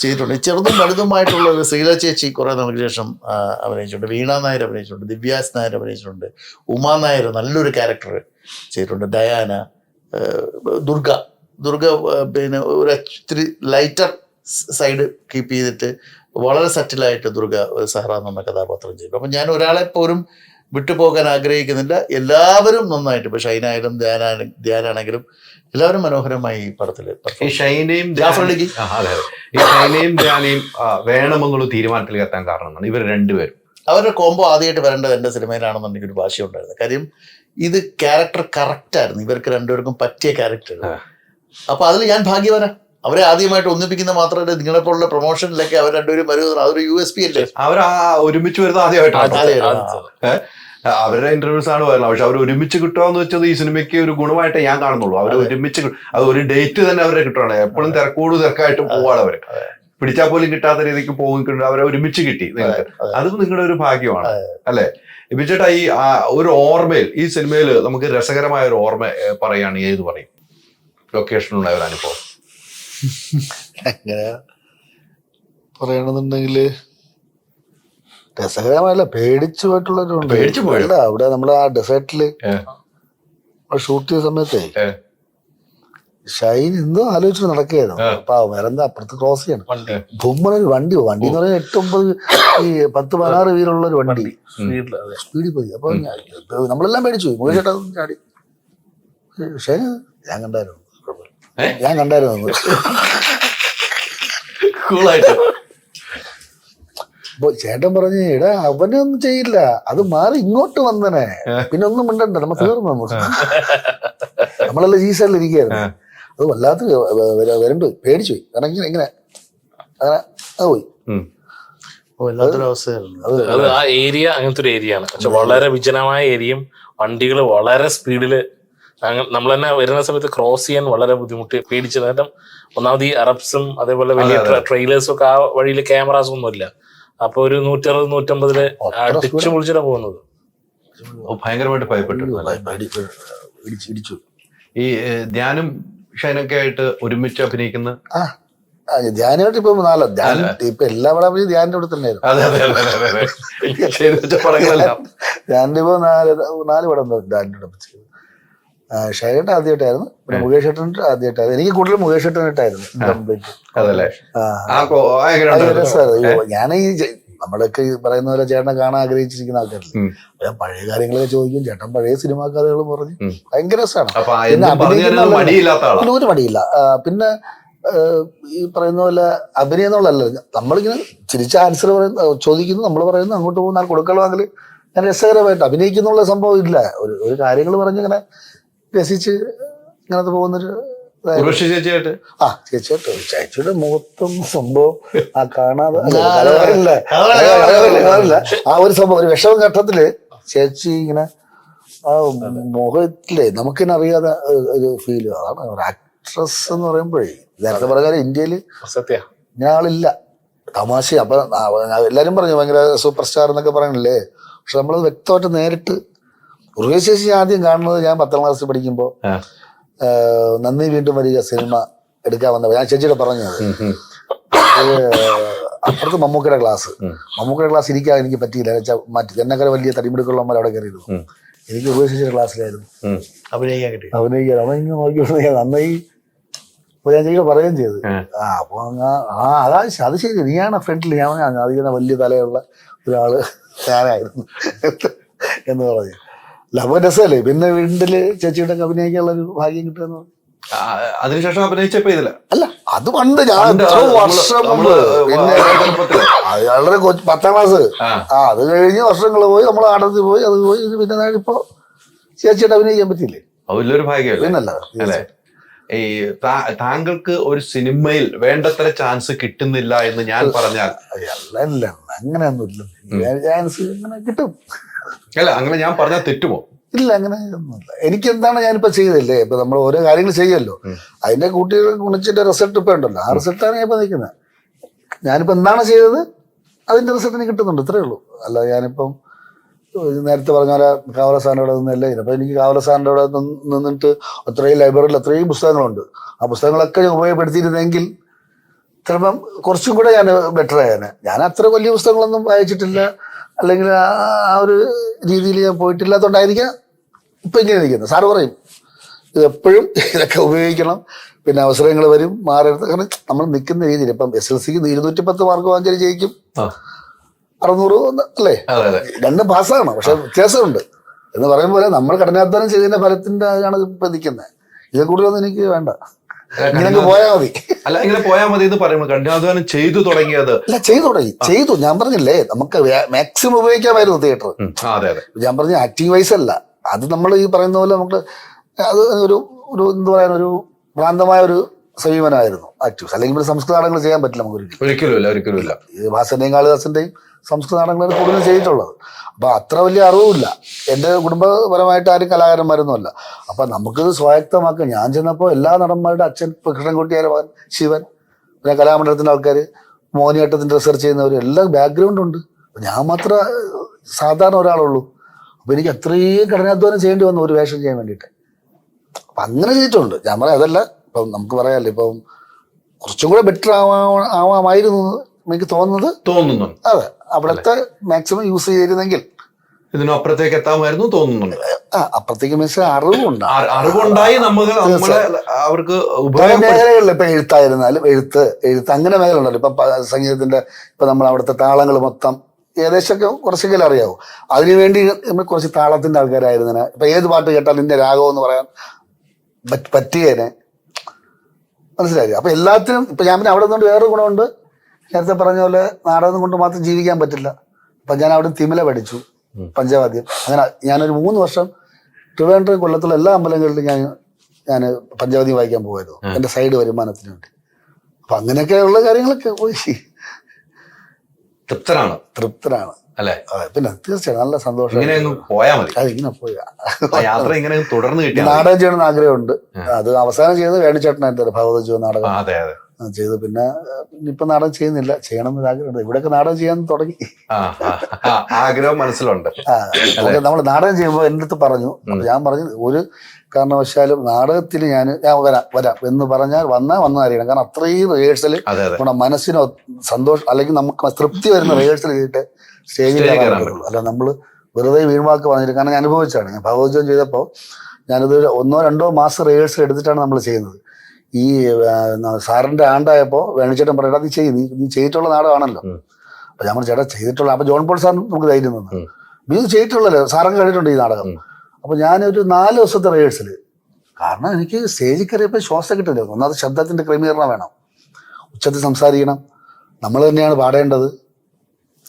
ചെയ്തിട്ടുണ്ട്. ചെറുതും വലുതുമായിട്ടുള്ള ഒരു ശ്രീല ചേച്ചി കുറേ നാൾക്ക് ശേഷം അഭിനയിച്ചിട്ടുണ്ട്. വീണ നായർ അഭിനയിച്ചിട്ടുണ്ട്, ദിവ്യാസ് നായർ അഭിനയിച്ചിട്ടുണ്ട്, ഉമാ നായർ നല്ലൊരു ക്യാരക്ടർ ചെയ്തിട്ടുണ്ട്, ഡയാന, ദുർഗ പിന്നെ ഒരു ഇത്തിരി ലൈറ്റർ സൈഡ് കീപ്പ് ചെയ്തിട്ട് വളരെ സെറ്റിലായിട്ട് ദുർഗ സഹറ എന്ന കഥാപാത്രം ചെയ്തു. അപ്പം ഞാൻ ഒരാളെ പോലും വിട്ടുപോകാൻ ആഗ്രഹിക്കുന്നില്ല. എല്ലാവരും നന്നായിട്ട്, ഇപ്പോൾ ഷൈനായാലും ധ്യാനാണെങ്കിലും എല്ലാവരും മനോഹരമായി ഈ പടത്തിൽ. ഈ ഷൈനയും ധ്യാനയും വേണമെന്നുള്ള തീരുമാനത്തിൽ എത്താൻ കാരണം ഇവർ രണ്ടുപേരും അവരുടെ കോംബോ ആദ്യമായിട്ട് വരേണ്ടത് എൻ്റെ സിനിമയിലാണെന്നുണ്ടെങ്കിൽ ഒരു ഭാഷയുണ്ടായിരുന്നു. കാര്യം ഇത് ക്യാരക്ടർ കറക്റ്റായിരുന്നു, ഇവർക്ക് രണ്ടുപേർക്കും പറ്റിയ ക്യാരക്ടർ. അപ്പോൾ അതിൽ ഞാൻ ഭാഗ്യവാനാ. അവരെ ആദ്യമായിട്ട് ഒന്നിപ്പിക്കുന്ന മാത്രമല്ല, നിങ്ങളെപ്പോലുള്ള പ്രൊമോഷനിലൊക്കെ അവർ രണ്ടുപേരും വരുന്നത് അതൊരു USP അല്ലേ. അവർ ഒരുമിച്ച് വരുന്നത് ആദ്യമായിട്ടാണ്. അവരുടെ ഇന്റർവ്യൂസ് ആണ് വരുന്നത്, പക്ഷെ അവർ ഒരുമിച്ച് കിട്ടുകയെന്ന് വെച്ചത് ഈ സിനിമയ്ക്ക് ഒരു ഗുണമായിട്ടേ ഞാൻ കാണുന്നുള്ളൂ. അവർ ഒരുമിച്ച് അത് ഒരു ഡേറ്റ് തന്നെ അവരെ കിട്ടുകയാണ്. എപ്പോഴും തിരക്കായിട്ട് പോവാണ് അവര്. പിടിച്ചാൽ പോലും കിട്ടാത്ത രീതിക്ക് പോകുന്നുണ്ട്. അവരെ ഒരുമിച്ച് കിട്ടി നിങ്ങൾക്ക്, അതും നിങ്ങളുടെ ഒരു ഭാഗ്യമാണ് അല്ലെ. ബിജുചേട്ടാ, ഈ ഒരു ഓർമ്മയിൽ ഈ സിനിമയിൽ നമുക്ക് രസകരമായ ഒരു ഓർമ്മ പറയുകയാണ്, ഏത് പറയും? ലൊക്കേഷനിലുണ്ടായ ഒരു അനുഭവം അങ്ങനെ പറയണമെന്നുണ്ടെങ്കിൽ രസകരമല്ല, പേടിച്ചു പോയിട്ടുള്ളവരുണ്ട്. അവിടെ നമ്മൾ ആ ഡെസേർട്ടില് ഷൂട്ട് ചെയ്ത സമയത്തേ ഷൈൻ എന്തോ ആലോചിച്ച് നടക്കുകയായിരുന്നു. അപ്പൊ വേറെന്താ അപ്പുറത്ത് ക്രോസ് ചെയ്യണം, ബൊമ്മനൊരു വണ്ടി എന്ന് പറഞ്ഞാൽ 8-9 ഈ 10-16 വീലുള്ള ഒരു വണ്ടി സ്പീഡിൽ പോയി. അപ്പൊ നമ്മളെല്ലാം പേടിച്ചു പോയി. മുകേഷ് ചേട്ടാ ചാടി. ഷൈൻ ഞാൻ കണ്ടായിരുന്നു അപ്പൊ ചേട്ടൻ പറഞ്ഞു, എടാ അവനൊന്നും ചെയ്യില്ല, അത് മാറി ഇങ്ങോട്ട് വന്നനെ, പിന്നെ ഒന്നും മിണ്ടണ്ട, നമ്മ തീർന്നു. നമ്മളെല്ലാം ഈ സൈഡിൽ ഇരിക്കുകയായിരുന്നു. അത് വല്ലാത്ത വരണ്ടു പോയി, പേടിച്ചു പോയി. കാരണം ഇങ്ങനെ അങ്ങനെ അത് പോയി. അത് ആ ഏരിയ അങ്ങനത്തെ ഒരു ഏരിയ ആണ്. പക്ഷെ വളരെ വിജനമായ ഏരിയയും വണ്ടികൾ വളരെ സ്പീഡില് നമ്മൾ തന്നെ വരുന്ന സമയത്ത് ക്രോസ് ചെയ്യാൻ വളരെ ബുദ്ധിമുട്ട്, പേടിച്ചു. കാരണം ഒന്നാമത് ഈ അറബ്സും അതേപോലെ വലിയ ട്രെയിലേഴ്സും ഒക്കെ ആ വഴിയിൽ ക്യാമറാസ് ഒന്നും ഇല്ല. അപ്പൊ ഒരു 160-150 അടിച്ചു പൊളിച്ചിട്ടാ പോകുന്നത്. ഭയങ്കരമായിട്ട് ഭയപ്പെട്ടു. ഈ ധ്യാനും ഷൈനൊക്കെ ആയിട്ട് ഒരുമിച്ച് അഭിനയിക്കുന്ന ധ്യാനായിട്ട് ഇപ്പൊ ഇപ്പൊ എല്ലാ പടം ധ്യാനിന്റെ കൂടെ തന്നെയായിരുന്നു. ധ്യാനിന്റെ ഇപ്പൊ 4 പടം ധ്യാനിന്റെ കൂടെ ചെയ്തു. ഷൈനേട്ടൻ ആദ്യമായിട്ടായിരുന്നു, പിന്നെ മുകേഷ് ഏട്ടൻ ആദ്യമായിട്ടായിരുന്നു. എനിക്ക് കൂടുതൽ മുകേഷ് ഏട്ടനായിട്ടായിരുന്നു കംപ്ലീറ്റ്. ഞാൻ ഈ നമ്മളൊക്കെ പറയുന്ന പോലെ ചേട്ടനെ കാണാൻ ആഗ്രഹിച്ചിരിക്കുന്ന ആൾക്കാരല്ലേ. ഞാൻ പഴയ കാര്യങ്ങളൊക്കെ ചോദിക്കും, ചേട്ടൻ പഴയ സിനിമാ കഥകൾ പറഞ്ഞു. ഭയങ്കര രസമാണ്. പിന്നെ അഭിനയിക്കുന്ന ഒരു മടിയില്ല. പിന്നെ ഈ പറയുന്ന പോലെ അഭിനയം എന്നുള്ളതല്ല, നമ്മളിങ്ങനെ ചിരിച്ച ആൻസർ പറയുന്ന ചോദിക്കുന്നു, നമ്മൾ പറയുന്നു, അങ്ങോട്ട് പോകുന്ന കൊടുക്കൾ വാങ്ങൽ. ഞാൻ രസകരമായിട്ട് അഭിനയിക്കുന്നുള്ള സംഭവം ഇല്ല. ഒരു കാര്യങ്ങൾ പറഞ്ഞിങ്ങനെ രസിച്ച് ഇങ്ങനത്തെ പോകുന്നൊരു ഉർവശി ചേച്ചിയായിട്ട് ആ ചേച്ചിയുടെ മുഖത്തും സംഭവം ആ കാണാതെ കഥകളില്ല. ആ ഒരു സംഭവം ഒരു വിഷമ ഘട്ടത്തില് ചേച്ചി ഇങ്ങനെ ആ മുഖത്തിലെ നമുക്കിനെ അറിയാതെ ഒരു ഫീൽ. അതാണ് ഒരു ആക്ട്രസ് എന്ന് പറയുമ്പോഴേ നേരത്തെ പറഞ്ഞാൽ ഇന്ത്യയില് സത്യ ഇങ്ങനെ ആളില്ല. തമാശ അപ്പൊ എല്ലാരും പറഞ്ഞു ഭയങ്കര സൂപ്പർ സ്റ്റാർ എന്നൊക്കെ പറയണില്ലേ. പക്ഷെ നമ്മളത് വ്യക്തമായിട്ട് നേരിട്ട് ഉർവശി ചേച്ചി ആദ്യം കാണുന്നത് ഞാൻ 10ാം ക്ലാസ്സിൽ പഠിക്കുമ്പോ നന്ദി വീണ്ടും വരിക സിനിമ എടുക്കാൻ വന്നപ്പോൾ ഞാൻ ചേച്ചിയുടെ പറഞ്ഞത് അപ്പുറത്ത് മമ്മൂക്കയുടെ ക്ലാസ് ഇരിക്കാൻ എനിക്ക് പറ്റിയില്ല. മാറ്റി എന്നൊക്കെ വലിയ തടിമിടുക്കുള്ളവന്മാർ അവിടെ കയറിയിരുന്നു. എനിക്ക് ഉർവശി ചേച്ചിയുടെ ക്ലാസ്സിലായിരുന്നു അഭിനയിക്കാൻ കിട്ടി. അഭിനയിക്കാൻ അവൻ ഇങ്ങനെ നോക്കിയോണ്ട് ഞാൻ നന്നായി ഞാൻ ചേച്ചിയോട് പറയുകയും ചെയ്തു. അപ്പൊ അതാ അത് ശരി നീയാണ് ഫ്രണ്ടിൽ ഞാൻ അതിങ്ങനെ വലിയ തലയുള്ള ഒരാള് ഞാനായിരുന്നു എന്ന് പറഞ്ഞു. ലവ് രസമല്ലേ. പിന്നെ വീട്ടില് ചേച്ചിയുടെ അഭിനയിക്കാനുള്ള ഒരു ഭാഗ്യം കിട്ടുമെന്ന് പറഞ്ഞു. അതിനുശേഷം അഭിനയിച്ചപ്പോ ഇതില്ല അല്ല അത് പണ്ട് ഞാൻ എത്ര വർഷം മുമ്പ് പിന്നെ വളരെ 10ാം ക്ലാസ് അത് കഴിഞ്ഞ് വർഷങ്ങൾ പോയി നമ്മൾ ആടത്തിൽ പോയി അത് പോയി പിന്നെ ഇപ്പോ ചേച്ചിയുടെ അഭിനയിക്കാൻ പറ്റിയില്ലേ. വലിയൊരു ഭാഗ്യമല്ലേ. പിന്നല്ല അല്ലേ ഈ താങ്കൾക്ക് ഒരു സിനിമയിൽ വേണ്ടത്ര ചാൻസ് കിട്ടുന്നില്ല എന്ന് ഞാൻ പറഞ്ഞാൽ അല്ല അങ്ങനെയൊന്നുമില്ല. ചാൻസ് ഇങ്ങനെ കിട്ടും. അല്ല അങ്ങനെ ഞാൻ പറഞ്ഞാൽ തെറ്റുമോ? ഇല്ല അങ്ങനെ ഒന്നുമില്ല. എനിക്ക് എന്താണ് ഞാനിപ്പോ ചെയ്തല്ലേ. ഇപ്പൊ നമ്മൾ ഓരോ കാര്യങ്ങൾ ചെയ്യുമല്ലോ അതിന്റെ കുട്ടികൾ ഗുണിച്ചിന്റെ റിസൾട്ട് ഇപ്പൊ ഉണ്ടല്ലോ. ആ റിസൾട്ടാണ് ഞാൻ ഇപ്പൊ നിൽക്കുന്നത്. ഞാനിപ്പോ എന്താണ് ചെയ്തത് അതിന്റെ റിസൾട്ട് എനിക്ക് കിട്ടുന്നുണ്ട്. ഇത്രയേ ഉള്ളൂ. അല്ല ഞാനിപ്പം നേരത്തെ പറഞ്ഞ പോലെ കാവലസാറിൻ്റെ അവിടെ നിന്നല്ലേ. അപ്പൊ എനിക്ക് കാവലസാറിൻ്റെ അവിടെ നിന്നിട്ട് അത്രയും ലൈബ്രറിയിൽ അത്രയും പുസ്തകങ്ങളുണ്ട്. ആ പുസ്തകങ്ങളൊക്കെ ഞാൻ ഉപയോഗപ്പെടുത്തിയിരുന്നെങ്കിൽ ചിലപ്പം കുറച്ചും കൂടെ ഞാൻ ബെറ്റർ ആയേനെ. ഞാൻ അത്ര വലിയ പുസ്തകങ്ങളൊന്നും വായിച്ചിട്ടില്ല, അല്ലെങ്കിൽ ആ ഒരു രീതിയിൽ ഞാൻ പോയിട്ടില്ലാത്തതുകൊണ്ടായിരിക്കാം ഇപ്പം ഇങ്ങനെ ഇരിക്കുന്നത്. സാറ് പറയും ഇതെപ്പോഴും ഇതൊക്കെ ഉപയോഗിക്കണം, പിന്നെ അവസരങ്ങൾ വരും മാറരുത്. കാരണം നമ്മൾ നിൽക്കുന്ന രീതിയിൽ ഇപ്പം SLCക്ക് 210 മാർക്ക് വാങ്ങിച്ചാൽ ജയിക്കും, 600 അല്ലേ, രണ്ടും പാസ്സാണ്. പക്ഷെ വ്യത്യാസമുണ്ട് എന്ന് പറയും പോലെ നമ്മൾ കഠിനാധ്വാനം ചെയ്തതിന്റെ ഫലത്തിന്റെ ആണ് ഇപ്പൊ നിൽക്കുന്നത്. ഇതിൽ കൂടുതലൊന്നും എനിക്ക് വേണ്ട, ഇങ്ങനെ പോയാൽ മതി. അല്ല ഇങ്ങനെ പോയാൽ മതി എന്ന് പറയുമ്പോൾ കഠിനാധ്വാനം ചെയ്തു തുടങ്ങിയത് അല്ല ചെയ്തു ഞാൻ പറഞ്ഞില്ലേ നമുക്ക് മാക്സിമം ഉപയോഗിക്കാമായിരുന്നു തിയേറ്റർ. ഞാൻ പറഞ്ഞ ആക്ടിങ് വൈസ് അല്ല, അത് നമ്മൾ ഈ പറയുന്ന പോലെ നമുക്ക് അത് ഒരു എന്താ പറയാൻ ഒരു ഭ്രാന്തമായ ഒരു സമീപനമായിരുന്നു ആക്ടീവ്സ്. അല്ലെങ്കിൽ സംസ്കൃത നാടകങ്ങൾ ചെയ്യാൻ പറ്റില്ല നമുക്ക് ഒരിക്കലും. ഈ ഭാസന്റെയും കാളിദാസന്റെയും സംസ്കൃത നാടകങ്ങളാണ് കൂടുതലും ചെയ്തിട്ടുള്ളത്. അപ്പൊ അത്ര വലിയ അറിവില്ല. എൻ്റെ കുടുംബപരമായിട്ട് ആരും കലാകാരന്മാരൊന്നും അല്ല. അപ്പൊ നമുക്കിത് സ്വായത്തമാക്കാം. ഞാൻ ചെന്നപ്പോൾ എല്ലാ നടന്മാരുടെ അച്ഛൻ, ഇപ്പൊ കൃഷ്ണൻകുട്ടിയായ മകൻ ശിവൻ, പിന്നെ കലാമണ്ഡലത്തിന്റെ ആൾക്കാർ, മോഹിനിയാട്ടത്തിന്റെ റിസർച്ച് ചെയ്യുന്നവർ, എല്ലാം ബാക്ക്ഗ്രൗണ്ട് ഉണ്ട്. ഞാൻ മാത്രം സാധാരണ ഒരാളുള്ളൂ. അപ്പൊ എനിക്ക് അത്രയും കഠിനാധ്വാനം ചെയ്യേണ്ടി വന്നു ഒരു വേഷം ചെയ്യാൻ വേണ്ടിയിട്ട്. അപ്പൊ അങ്ങനെ ചെയ്തിട്ടുണ്ട്. ഞാൻ പറയാം അതല്ല, ഇപ്പം നമുക്ക് പറയാമല്ലോ, ഇപ്പം കുറച്ചും കൂടെ ബെറ്റർ ആവാമായിരുന്നു എനിക്ക് തോന്നുന്നു. അതെ, അവിടുത്തെ മാക്സിമം യൂസ് ചെയ്തിരുന്നെങ്കിൽ ഇതിനപ്പുറത്തേക്ക് എത്താമായിരുന്നു തോന്നുന്നുണ്ട്. അപ്പുറത്തേക്ക് മീൻസ് അറിവുണ്ടായി അവർക്ക് മേഖലകളിൽ ഇപ്പൊ എഴുത്തായിരുന്നാലും എഴുത്ത് അങ്ങനെ മേഖല ഉണ്ടല്ലോ. ഇപ്പൊ സംഗീതത്തിന്റെ ഇപ്പൊ നമ്മൾ അവിടുത്തെ താളങ്ങൾ മൊത്തം ഏകദേശമൊക്കെ കുറച്ചെങ്കിലും അറിയാവും. അതിനുവേണ്ടി നമ്മൾ കുറച്ച് താളത്തിന്റെ ആൾക്കാരായിരുന്നതിന് ഇപ്പൊ ഏത് പാട്ട് കേട്ടാൽ നിന്റെ രാഗം എന്ന് പറയാൻ പറ്റിയേനെ, മനസ്സിലായി. അപ്പൊ എല്ലാത്തിനും ഇപ്പൊ ഞാൻ പിന്നെ അവിടെ നിന്നുകൊണ്ട് വേറൊരു ഗുണമുണ്ട്. നേരത്തെ പറഞ്ഞ പോലെ നാടകം കൊണ്ട് മാത്രം ജീവിക്കാൻ പറ്റില്ല. അപ്പൊ ഞാൻ അവിടെ തിമില പഠിച്ചു, പഞ്ചവാദ്യം. അങ്ങനെ ഞാനൊരു 3 വർഷം ട്രിവാൻഡ്രം, കൊല്ലത്തുള്ള എല്ലാ അമ്പലങ്ങളിലും ഞാൻ പഞ്ചവാദ്യം വായിക്കാൻ പോകുമായിരുന്നു എൻ്റെ സൈഡ് വരുമാനത്തിന് വേണ്ടി. അപ്പൊ അങ്ങനെയൊക്കെയുള്ള കാര്യങ്ങളൊക്കെ പോയി തൃപ്തനാണ് അല്ലേ? പിന്നെ തീർച്ചയായും നല്ല സന്തോഷം. പോയാൽ മതി, അതിങ്ങനെ പോയി യാത്ര ഇങ്ങനെ തുടർന്ന് കിട്ടിയ നാടകം ചെയ്യണമെന്ന് ആഗ്രഹമുണ്ട്. അത് അവസാനം ചെയ്തത് വേണിച്ചേട്ടനായിട്ട് ഭഗവതജീവ നാടകം ചെയ്തു. പിന്നെ ഇപ്പൊ നാടകം ചെയ്യുന്നില്ല, ചെയ്യണമെന്ന് ആഗ്രഹമുണ്ട്. ഇവിടെയൊക്കെ നാടകം ചെയ്യാൻ തുടങ്ങി, ആഗ്രഹം മനസ്സിലുണ്ട്. നമ്മൾ നാടകം ചെയ്യുമ്പോൾ എൻ്റെ അടുത്ത് പറഞ്ഞു. അപ്പൊ ഞാൻ പറഞ്ഞു ഒരു കാരണവശാലും നാടകത്തിൽ ഞാൻ വരാം എന്ന് പറഞ്ഞാൽ വന്നതായിരിക്കണം. കാരണം അത്രയും റിഹേഴ്സൽ നമ്മുടെ മനസ്സിന് സന്തോഷം അല്ലെങ്കിൽ നമുക്ക് തൃപ്തി വരുന്ന റിഹേഴ്സൽ ചെയ്തിട്ട് സ്റ്റേജിൽ കയറാൻ പറ്റുള്ളൂ. അല്ല നമ്മൾ വെറുതെ വീഴ്വാക്ക് പറഞ്ഞിട്ട്. കാരണം ഞാൻ അനുഭവിച്ചാണ്. ഞാൻ ഭഗവത്ജീവൻ ചെയ്തപ്പോൾ ഞാനത് 1-2 മാസം റിഹേഴ്സൽ എടുത്തിട്ടാണ് നമ്മൾ ചെയ്യുന്നത്. ഈ സാറിന്റെ ആണ്ടായപ്പോ വേണിച്ചേട്ടൻ പറയട്ടെ അത് നീ ചെയ്തിട്ടുള്ള നാടകമാണല്ലോ. അപ്പൊ ഞാൻ ചേട്ടാ ചെയ്തിട്ടുള്ള, അപ്പൊ ജോൺ പോൾ സാറിന് നമുക്ക് ധൈര്യം തന്നു. നീ ചെയ്തിട്ടുള്ളല്ലോ, സാറൊക്കെ കണ്ടിട്ടുണ്ട് ഈ നാടകം. അപ്പൊ ഞാനൊരു 4 ദിവസത്തെ റിഹേഴ്സൽ, കാരണം എനിക്ക് സ്റ്റേജിൽ കയറിയപ്പോൾ ശ്വാസം കിട്ടില്ല. ഒന്നാമത് ശബ്ദത്തിന്റെ ക്രമീകരണം വേണം, ഉച്ചത്തിൽ സംസാരിക്കണം, നമ്മൾ തന്നെയാണ് പാടേണ്ടത്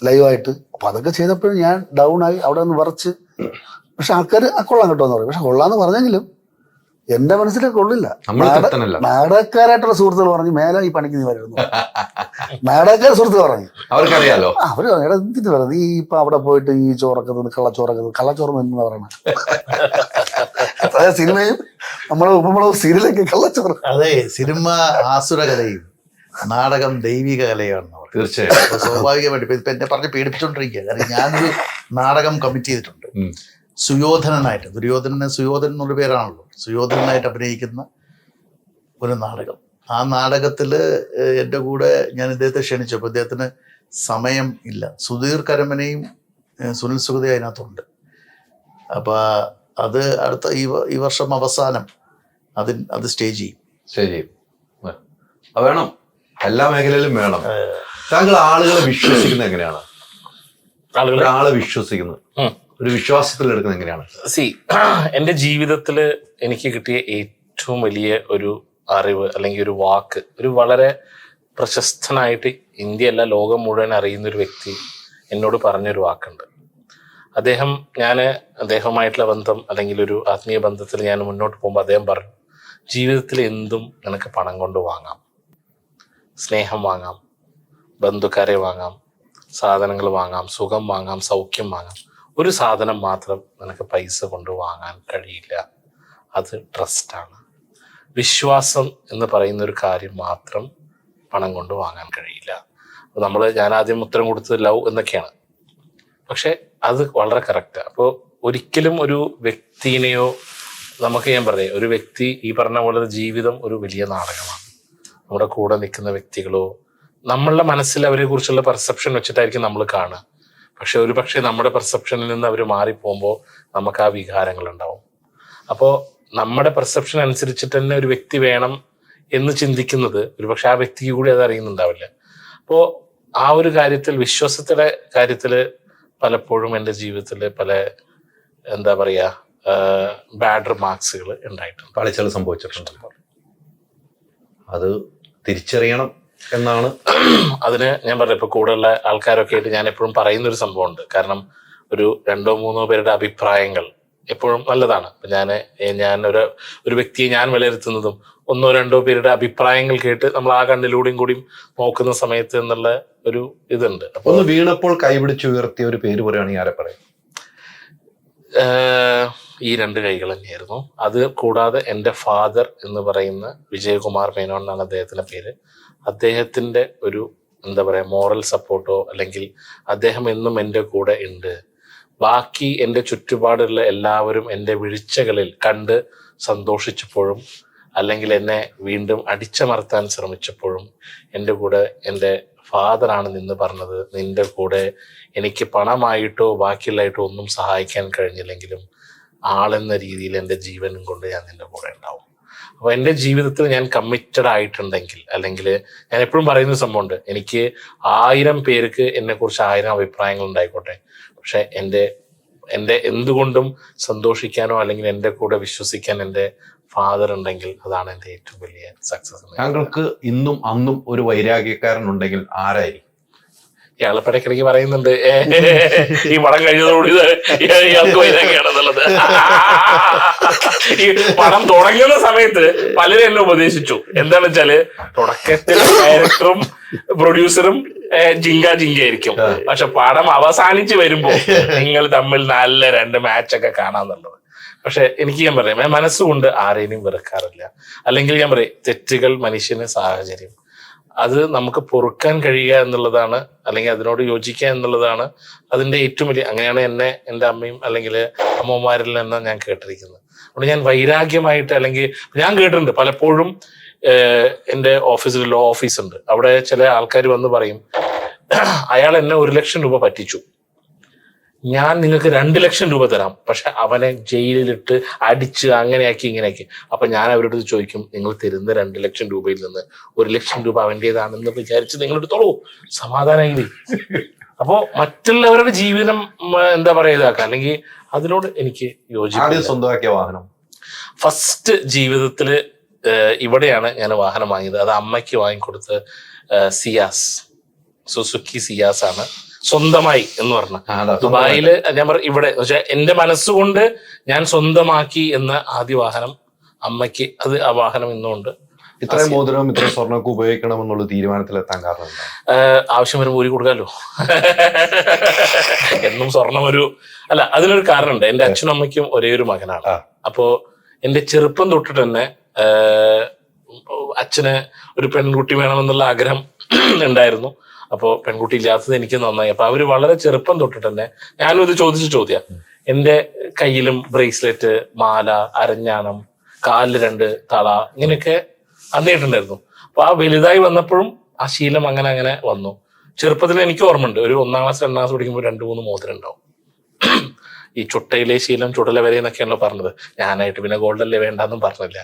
ലൈവായിട്ട്. അപ്പൊ അതൊക്കെ ചെയ്തപ്പോഴും ഞാൻ ഡൗൺ ആയി, അവിടെ നിന്ന് വിറച്ച്. പക്ഷെ ആൾക്കാർ കൊള്ളാൻ കിട്ടുമെന്ന് പറയും. പക്ഷെ കൊള്ളാന്ന് പറഞ്ഞെങ്കിലും എന്റെ മനസ്സിലൊക്കെ കൊള്ളില്ല. നമ്മൾ തൃപ്തനല്ല. നാടകക്കാരായിട്ടുള്ള സുഹൃത്തുക്കൾ പറഞ്ഞു മേലെ ഈ പണിക്ക് നീ വരുന്നു. നാടകക്കാർ സുഹൃത്തുക്കൾ പറഞ്ഞു, അവർക്കറിയാലോ, അവര് പറഞ്ഞു എടാ എന്തിനു പറയുന്നത്, നീ ഇപ്പൊ അവിടെ പോയിട്ട് ഈ ചോറൊക്കെ തിന്ന് കള്ളച്ചോറ് എന്ന് പറയണ. അതായത് സിനിമയും നമ്മളെ സീരിയലൊക്കെ കള്ളച്ചോറ്. അതെ, സിനിമ ആസുരകലയും നാടകം ദൈവിക കലയാണെന്ന് പറയും. തീർച്ചയായും. അപ്പൊ സ്വാഭാവികമായിട്ട് ഇപ്പൊ എന്നെ പറഞ്ഞ് പേടിപ്പിച്ചോണ്ടിരിക്കുക. കാരണം ഞാനൊരു നാടകം കമ്മിറ്റ് ചെയ്തിട്ടുണ്ട്. സുയോധനനായിട്ട്, ദുര്യോധനന് സുയോധനൻ എന്നുള്ള പേരാണല്ലോ, സുയോധനനായിട്ട് അഭിനയിക്കുന്ന ഒരു നാടകം. ആ നാടകത്തിൽ എൻ്റെ കൂടെ ഞാൻ ഇദ്ദേഹത്തെ ക്ഷണിച്ചു. അപ്പോൾ ഇദ്ദേഹത്തിന് സമയം ഇല്ല. സുധീർ കരമനയും സുനിൽ സുഗതയും അതിനകത്തുണ്ട്. അപ്പോൾ അത് അടുത്ത ഈ വർഷം അവസാനം അത് സ്റ്റേജ് ചെയ്യും. ശരി, അത് വേണം, എല്ലാ മേഖലയിലും വേണം. താങ്കൾ ആളുകളെ വിശ്വസിക്കുന്നത് എങ്ങനെയാണ്? ഒരാളെ വിശ്വസിക്കുന്നത്, ഒരു വിശ്വാസത്തിൽ എടുക്കുന്നത് എങ്ങനെയാണ്? എൻ്റെ ജീവിതത്തിൽ എനിക്ക് കിട്ടിയ ഏറ്റവും വലിയ ഒരു അറിവ് അല്ലെങ്കിൽ ഒരു വാക്ക്, ഒരു വളരെ പ്രശസ്തനായിട്ട് ഇന്ത്യയല്ല ലോകം മുഴുവൻ അറിയുന്ന ഒരു വ്യക്തി എന്നോട് പറഞ്ഞൊരു വാക്കുണ്ട്. അദ്ദേഹവുമായിട്ടുള്ള ബന്ധം അല്ലെങ്കിൽ ഒരു ആത്മീയ ബന്ധത്തിൽ ഞാൻ മുന്നോട്ട് പോകുമ്പോൾ അദ്ദേഹം പറഞ്ഞു, ജീവിതത്തിൽ എന്തും നിനക്ക് പണം കൊണ്ട് വാങ്ങാം, സ്നേഹം വാങ്ങാം, ബന്ധുക്കാരെ വാങ്ങാം, സാധനങ്ങൾ വാങ്ങാം, സുഖം വാങ്ങാം, സൗഖ്യം വാങ്ങാം. ഒരു സാധനം മാത്രം നിനക്ക് പൈസ കൊണ്ട് വാങ്ങാൻ കഴിയില്ല, അത് ട്രസ്റ്റാണ്. വിശ്വാസം എന്ന് പറയുന്ന ഒരു കാര്യം മാത്രം പണം കൊണ്ട് വാങ്ങാൻ കഴിയില്ല. അപ്പോൾ ഞാൻ ആദ്യം ഉത്തരം കൊടുത്തത് ലവ് എന്നൊക്കെയാണ്, പക്ഷെ അത് വളരെ കറക്റ്റാണ്. അപ്പോൾ ഒരിക്കലും ഒരു വ്യക്തിനെയോ ഞാൻ പറയാം, ഒരു വ്യക്തി ഈ പറഞ്ഞ പോലെ ജീവിതം ഒരു വലിയ നാടകമാണ്. നമ്മുടെ കൂടെ നിൽക്കുന്ന വ്യക്തികളോ നമ്മളുടെ മനസ്സിൽ അവരെ കുറിച്ചുള്ള പെർസെപ്ഷൻ വെച്ചിട്ടായിരിക്കും നമ്മൾ കാണുക. പക്ഷെ ഒരു പക്ഷേ നമ്മുടെ പെർസെപ്ഷനിൽ നിന്ന് അവർ മാറിപ്പോകുമ്പോൾ നമുക്ക് ആ വികാരങ്ങൾ ഉണ്ടാവും. അപ്പോൾ നമ്മുടെ പെർസെപ്ഷൻ അനുസരിച്ചിട്ട് തന്നെ ഒരു വ്യക്തി വേണം എന്ന് ചിന്തിക്കുന്നത് ഒരു പക്ഷെ ആ വ്യക്തിക്ക് കൂടി അത് അറിയുന്നുണ്ടാവില്ല. അപ്പോൾ ആ ഒരു കാര്യത്തിൽ, വിശ്വാസത്തിന്റെ കാര്യത്തിൽ പലപ്പോഴും എൻ്റെ ജീവിതത്തിൽ പല ബാഡ് റിമാർക്സുകൾ ഉണ്ടായിട്ടുണ്ട്, പാളിച്ചകൾ സംഭവിച്ചിട്ടുണ്ട്. അത് തിരിച്ചറിയണം എന്നാണ്. അതിന് ഞാൻ പറഞ്ഞ ഇപ്പൊ കൂടെയുള്ള ആൾക്കാരൊക്കെ ആയിട്ട് ഞാൻ എപ്പോഴും പറയുന്നൊരു സംഭവമുണ്ട്. കാരണം ഒരു 2-3 പേരുടെ അഭിപ്രായങ്ങൾ എപ്പോഴും നല്ലതാണ്. ഇപ്പൊ ഞാൻ ഒരു വ്യക്തിയെ ഞാൻ വിലയിരുത്തുന്നതും 1-2 പേരുടെ അഭിപ്രായങ്ങൾ കേട്ട് നമ്മൾ ആ കണ്ണിലൂടെയും കൂടിയും നോക്കുന്ന സമയത്ത് എന്നുള്ള ഒരു ഇതുണ്ട്. അപ്പൊ ഒന്ന് വീണപ്പോൾ കൈപിടിച്ച് ഉയർത്തിയ ഒരു പേര് പറയുകയാണെങ്കിൽ ആരെ പറയും? ഈ 2 കൈകൾ തന്നെയായിരുന്നു. അത് കൂടാതെ എൻ്റെ ഫാദർ എന്ന് പറയുന്ന വിജയകുമാർ മേനോൻ എന്നാണ് അദ്ദേഹത്തിന്റെ പേര്. അദ്ദേഹത്തിന്റെ ഒരു മോറൽ സപ്പോർട്ടോ അല്ലെങ്കിൽ അദ്ദേഹം എന്നും എൻ്റെ കൂടെ ഉണ്ട്. ബാക്കി എൻ്റെ ചുറ്റുപാടുള്ള എല്ലാവരും എൻ്റെ വീഴ്ചകളിൽ കണ്ട് സന്തോഷിച്ചപ്പോഴും അല്ലെങ്കിൽ എന്നെ വീണ്ടും അടിച്ചമർത്താൻ ശ്രമിച്ചപ്പോഴും എൻ്റെ കൂടെ എൻ്റെ ഫാദറാണ് നിന്ന് പറഞ്ഞത്, നിന്റെ കൂടെ എനിക്ക് പണമായിട്ടോ ബാക്കിയുള്ളതായിട്ടോ ഒന്നും സഹായിക്കാൻ കഴിഞ്ഞില്ലെങ്കിലും ആളെന്ന രീതിയിൽ എൻ്റെ ജീവനും കൊണ്ട് ഞാൻ നിന്റെ കൂടെ ഉണ്ടാവും. അപ്പോൾ എൻ്റെ ജീവിതത്തിൽ ഞാൻ കമ്മിറ്റഡ് ആയിട്ടുണ്ടെങ്കിൽ, അല്ലെങ്കിൽ ഞാൻ എപ്പോഴും പറയുന്ന സംഭവമുണ്ട്, എനിക്ക് 1000 പേർക്ക് എന്നെക്കുറിച്ച് 1000 അഭിപ്രായങ്ങൾ ഉണ്ടായിക്കോട്ടെ, പക്ഷെ എൻ്റെ എന്തുകൊണ്ടും സന്തോഷിക്കാനോ അല്ലെങ്കിൽ എൻ്റെ കൂടെ വിശ്വസിക്കാൻ എൻ്റെ ഫാദർ ഉണ്ടെങ്കിൽ അതാണ് എൻ്റെ ഏറ്റവും വലിയ സക്സസ്. താങ്കൾക്ക് ഇന്നും അന്നും ഒരു വൈരാഗ്യക്കാരൻ ഉണ്ടെങ്കിൽ ആരായിരിക്കും? ഇയാളെ ഇടയ്ക്കിടയ്ക്ക് പറയുന്നുണ്ട് ഈ പടം കഴിഞ്ഞതോടുകൂടി ഇയാൾക്ക് വൈരാഗ്യാണെന്നുള്ളത്. ഈ പടം തുടങ്ങുന്ന സമയത്ത് പലരും എന്നെ ഉപദേശിച്ചു. എന്താണെന്ന് വെച്ചാല് തുടക്കത്തിൽ ഡയറക്ടറും പ്രൊഡ്യൂസറും ജിങ്കായിരിക്കും, പക്ഷെ പടം അവസാനിച്ച് വരുമ്പോ നിങ്ങൾ തമ്മിൽ നല്ല 2 മാച്ചൊക്കെ കാണാന്നുള്ളത്. പക്ഷെ എനിക്ക് ഞാൻ പറയാം, ഞാൻ മനസ്സുകൊണ്ട് ആരെയും വെറുക്കാറില്ല. അല്ലെങ്കിൽ ഞാൻ പറയും, തെറ്റുകൾ മനുഷ്യന് സാഹചര്യം, അത് നമുക്ക് പൊറുക്കാൻ കഴിയുക എന്നുള്ളതാണ്, അല്ലെങ്കിൽ അതിനോട് യോജിക്കുക എന്നുള്ളതാണ് അതിൻ്റെ ഏറ്റവും വലിയ. അങ്ങനെയാണ് എൻ്റെ അമ്മയും അല്ലെങ്കിൽ അമ്മമാരിൽ നിന്ന് ഞാൻ കേട്ടിരിക്കുന്നത്. അതുകൊണ്ട് ഞാൻ വൈരാഗ്യമായിട്ട്, അല്ലെങ്കിൽ ഞാൻ കേട്ടിട്ടുണ്ട് പലപ്പോഴും എൻ്റെ ഓഫീസിൽ ലോ ഓഫീസുണ്ട്, അവിടെ ചില ആൾക്കാർ വന്ന് പറയും, അയാൾ എന്നെ 1 ലക്ഷം രൂപ പറ്റിച്ചു, ഞാൻ നിങ്ങൾക്ക് 2 ലക്ഷം രൂപ തരാം, പക്ഷെ അവനെ ജയിലിലിട്ട് അടിച്ച് അങ്ങനെയാക്കി ഇങ്ങനെയാക്കി. അപ്പൊ ഞാൻ അവരോട് ചോദിക്കും, നിങ്ങൾ തരുന്ന 2 ലക്ഷം രൂപയിൽ നിന്ന് 1 ലക്ഷം രൂപ അവൻ്റെതാണെന്ന് വിചാരിച്ച് നിങ്ങൾ എടുത്തോളൂ, സമാധാനമായി. അപ്പോ മറ്റുള്ളവരുടെ ജീവിതം ഇതാക്കാം, അല്ലെങ്കിൽ അതിനോട് എനിക്ക് യോജിപ്പില്ല. സ്വന്തമാക്കിയ വാഹനം ഫസ്റ്റ് ജീവിതത്തില് ഇവിടെയാണ് ഞാൻ വാഹനം വാങ്ങിയത്. അത് അമ്മയ്ക്ക് വാങ്ങിക്കൊടുത്ത സുസുക്കി സിയാസ് ആണ്, സ്വന്തമായി എന്ന് പറഞ്ഞ. ദുബായില് ഞാൻ ഇവിടെ എന്റെ മനസ്സുകൊണ്ട് ഞാൻ സ്വന്തമാക്കി എന്ന ആദ്യ വാഹനം അമ്മയ്ക്ക് അത് ആ വാഹനം ഇന്നുണ്ട്. ഇത്രയും മോതിരം ഇത്രയും സ്വർണ്ണമൊക്കെ ഉപയോഗിക്കണം എന്നുള്ള തീരുമാനത്തിലെത്താൻ കാരണം എന്താ? ആവശ്യം വരുമ്പോൾ ഊരി കൊടുക്കാമല്ലോ. എന്നും സ്വർണം അല്ല, അതിനൊരു കാരണമുണ്ട്. എന്റെ അച്ഛനും അമ്മയ്ക്കും ഒരേ ഒരു മകനാണ്. അപ്പോ എന്റെ ചെറുപ്പം തൊട്ടിട്ട് തന്നെ അച്ഛന് ഒരു പെൺകുട്ടി വേണമെന്നുള്ള ആഗ്രഹം ഉണ്ടായിരുന്നു. അപ്പോൾ പെൺകുട്ടി ഇല്ലാത്തത് എനിക്ക് നന്നായി. അപ്പൊ അവര് വളരെ ചെറുപ്പം തൊട്ടിട്ട് തന്നെ, ഞാനും ഇത് ചോദിച്ച ചോദ്യം, എന്റെ കയ്യിലും ബ്രേസ്ലെറ്റ്, മാല, അരഞ്ഞാണം, കാലില് 2 തള, ഇങ്ങനെയൊക്കെ അന്നിട്ടുണ്ടായിരുന്നു. അപ്പൊ ആ വലുതായി വന്നപ്പോഴും ആ ശീലം അങ്ങനെ അങ്ങനെ വന്നു. ചെറുപ്പത്തിൽ എനിക്ക് ഓർമ്മയുണ്ട്, ഒരു 1ാം ക്ലാസ് 2ാം ക്ലാസ് പഠിക്കുമ്പോൾ 2-3 മോതിരം ഉണ്ടാവും. ഈ ചുട്ടയിലെ ശീലം ചുടല വരെ എന്നൊക്കെയാണല്ലോ പറഞ്ഞത്. ഞാനായിട്ട് പിന്നെ ഗോൾഡല്ലേ വേണ്ടെന്നും പറഞ്ഞില്ല.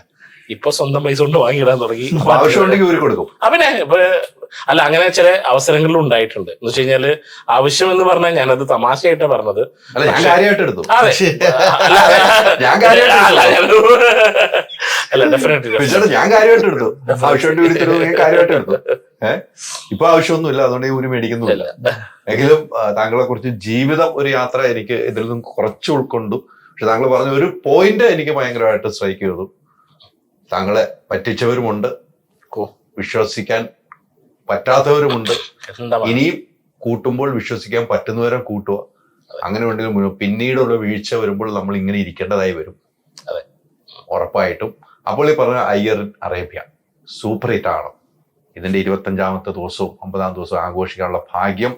ഇപ്പൊ സ്വന്തം പൈസ കൊണ്ട് വാങ്ങിയിടാൻ തുടങ്ങി. ആവശ്യമുണ്ടെങ്കിൽ ഊരി കൊടുക്കും. അവനെ അല്ല, അങ്ങനെ ചില അവസരങ്ങളിലും ഉണ്ടായിട്ടുണ്ട്. എന്ന് വെച്ച് കഴിഞ്ഞാല് ആവശ്യം എന്ന് പറഞ്ഞാൽ ഞാനത് തമാശയായിട്ടാ പറഞ്ഞത്. അല്ല, ഞാൻ കാര്യമായിട്ട് എടുത്തു. അതെ, അല്ല ഡെഫിനറ്റ്ലി ഞാൻ കാര്യമായിട്ട് എടുത്തു. ആവശ്യമായിട്ട് കാര്യമായിട്ട് എടുത്തു. ഇപ്പൊ ആവശ്യമൊന്നുമില്ല, അതുകൊണ്ട് ഊരി മേടിക്കുന്നുമില്ല. എങ്കിലും താങ്കളെ കുറിച്ച് ജീവിതം ഒരു യാത്ര എനിക്ക് ഇതിൽ നിന്ന് കുറച്ച് ഉൾക്കൊണ്ടു. പക്ഷെ താങ്കൾ പറഞ്ഞ ഒരു പോയിന്റ് എനിക്ക് ഭയങ്കരമായിട്ട് സ്ട്രൈക്ക് ചെയ്തു. താങ്കളെ പറ്റിച്ചവരുമുണ്ട്, വിശ്വസിക്കാൻ പറ്റാത്തവരുമുണ്ട്. ഇനിയും കൂട്ടുമ്പോൾ വിശ്വസിക്കാൻ പറ്റുന്നവരെ കൂട്ടുക. അങ്ങനെ ഉണ്ടെങ്കിൽ പിന്നീടുള്ള വീഴ്ച വരുമ്പോൾ നമ്മൾ ഇങ്ങനെ ഇരിക്കേണ്ടതായി വരും ഉറപ്പായിട്ടും. അപ്പോൾ ഈ പറഞ്ഞ അയ്യർ അറേബ്യ സൂപ്പർ ഹിറ്റ് ആണ്. ഇതിന്റെ 25ാമത്തെ ദിവസവും 50ാം ദിവസവും ആഘോഷിക്കാനുള്ള ഭാഗ്യം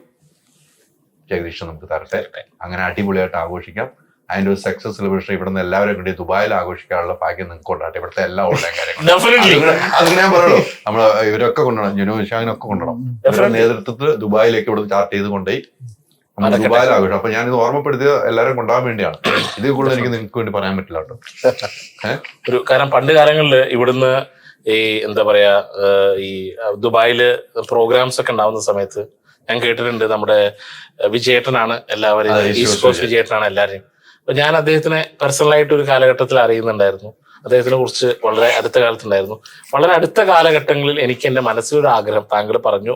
ജഗദീഷ് നമുക്ക് തരട്ടെ. അങ്ങനെ അടിപൊളിയായിട്ട് ആഘോഷിക്കാം. അതിന്റെ ഒരു സക്സസ് സെലിബ്രേഷൻ ഇവിടെ നിന്ന് എല്ലാവരും കൂടി ദുബായിൽ ആഘോഷിക്കാനുള്ള ഭാഗ്യം നിങ്ങൾക്ക് കൊണ്ടാട്ടെ. ഇവിടുത്തെ എല്ലാ ഓൺലൈൻ കാര്യങ്ങളും അങ്ങനെ ഞാൻ പറയുള്ളൂ. നമ്മള് ഇവരൊക്കെ കൊണ്ടുപോകണം, ജുനൂഷാനൊക്കെ കൊണ്ടുപോകണം. ഇവരുടെ നേതൃത്വത്തിൽ ദുബായിലേക്ക് ഇവിടെ ചാർട്ട് ചെയ്ത് കൊണ്ടുപോയി നമ്മൾ ദുബായിൽ ആഘോഷം. അപ്പൊ ഞാനിത് ഓർമ്മപ്പെടുത്തിയ എല്ലാവരും കൊണ്ടുപോകാൻ വേണ്ടിയാണ്. ഇതിൽ കൂടുതൽ എനിക്ക് നിങ്ങൾക്ക് വേണ്ടി പറയാൻ പറ്റില്ല കേട്ടോ. ഒരു കാരണം പണ്ട് കാലങ്ങളിൽ ഇവിടുന്ന് ഈ എന്താ പറയാ, ഈ ദുബായില് പ്രോഗ്രാംസ് ഒക്കെ ഉണ്ടാവുന്ന സമയത്ത് ഞാൻ കേട്ടിട്ടുണ്ട്, നമ്മുടെ വിജയേട്ടനാണ് എല്ലാവരെയും, ഈസ്റ്റ് കോസ്റ്റ് വിജയേട്ടനാണ് എല്ലാവരെയും. അപ്പൊ ഞാൻ അദ്ദേഹത്തിനെ പേഴ്സണലായിട്ട് ഒരു കാലഘട്ടത്തിൽ അറിയുന്നുണ്ടായിരുന്നു. അദ്ദേഹത്തിനെ കുറിച്ച് വളരെ അടുത്ത കാലത്തുണ്ടായിരുന്നു. വളരെ അടുത്ത കാലഘട്ടങ്ങളിൽ എനിക്ക് എന്റെ മനസ്സിലൊരു ആഗ്രഹം, താങ്കൾ പറഞ്ഞു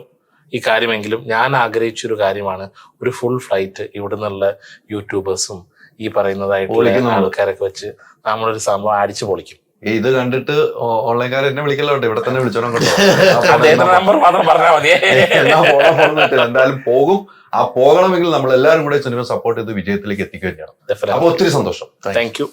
ഈ കാര്യമെങ്കിലും, ഞാൻ ആഗ്രഹിച്ചൊരു കാര്യമാണ് ഒരു ഫുൾ ഫ്ലൈറ്റ് ഇവിടെ നിന്നുള്ള യൂട്യൂബേഴ്സും ഈ പറയുന്നതായിട്ടുള്ള ആൾക്കാരൊക്കെ വെച്ച് നമ്മളൊരു സംഭവം അടിച്ചു പൊളിക്കും. ഇത് കണ്ടിട്ട് ഓൺലൈൻകാർ എന്നെ വിളിക്കല്ലോ, ഇവിടെ തന്നെ വിളിച്ചോണം കേട്ടോ. നമ്പർ മാത്രം പറഞ്ഞാൽ മതി. എന്തായാലും പോകും. ആ പോകണമെങ്കിൽ നമ്മൾ എല്ലാവരും കൂടെ സിനിമ സപ്പോർട്ട് ചെയ്ത് വിജയത്തിലേക്ക് എത്തിക്കുകയും ചെയ്യണം. അപ്പൊ ഒത്തിരി സന്തോഷം. Thank you.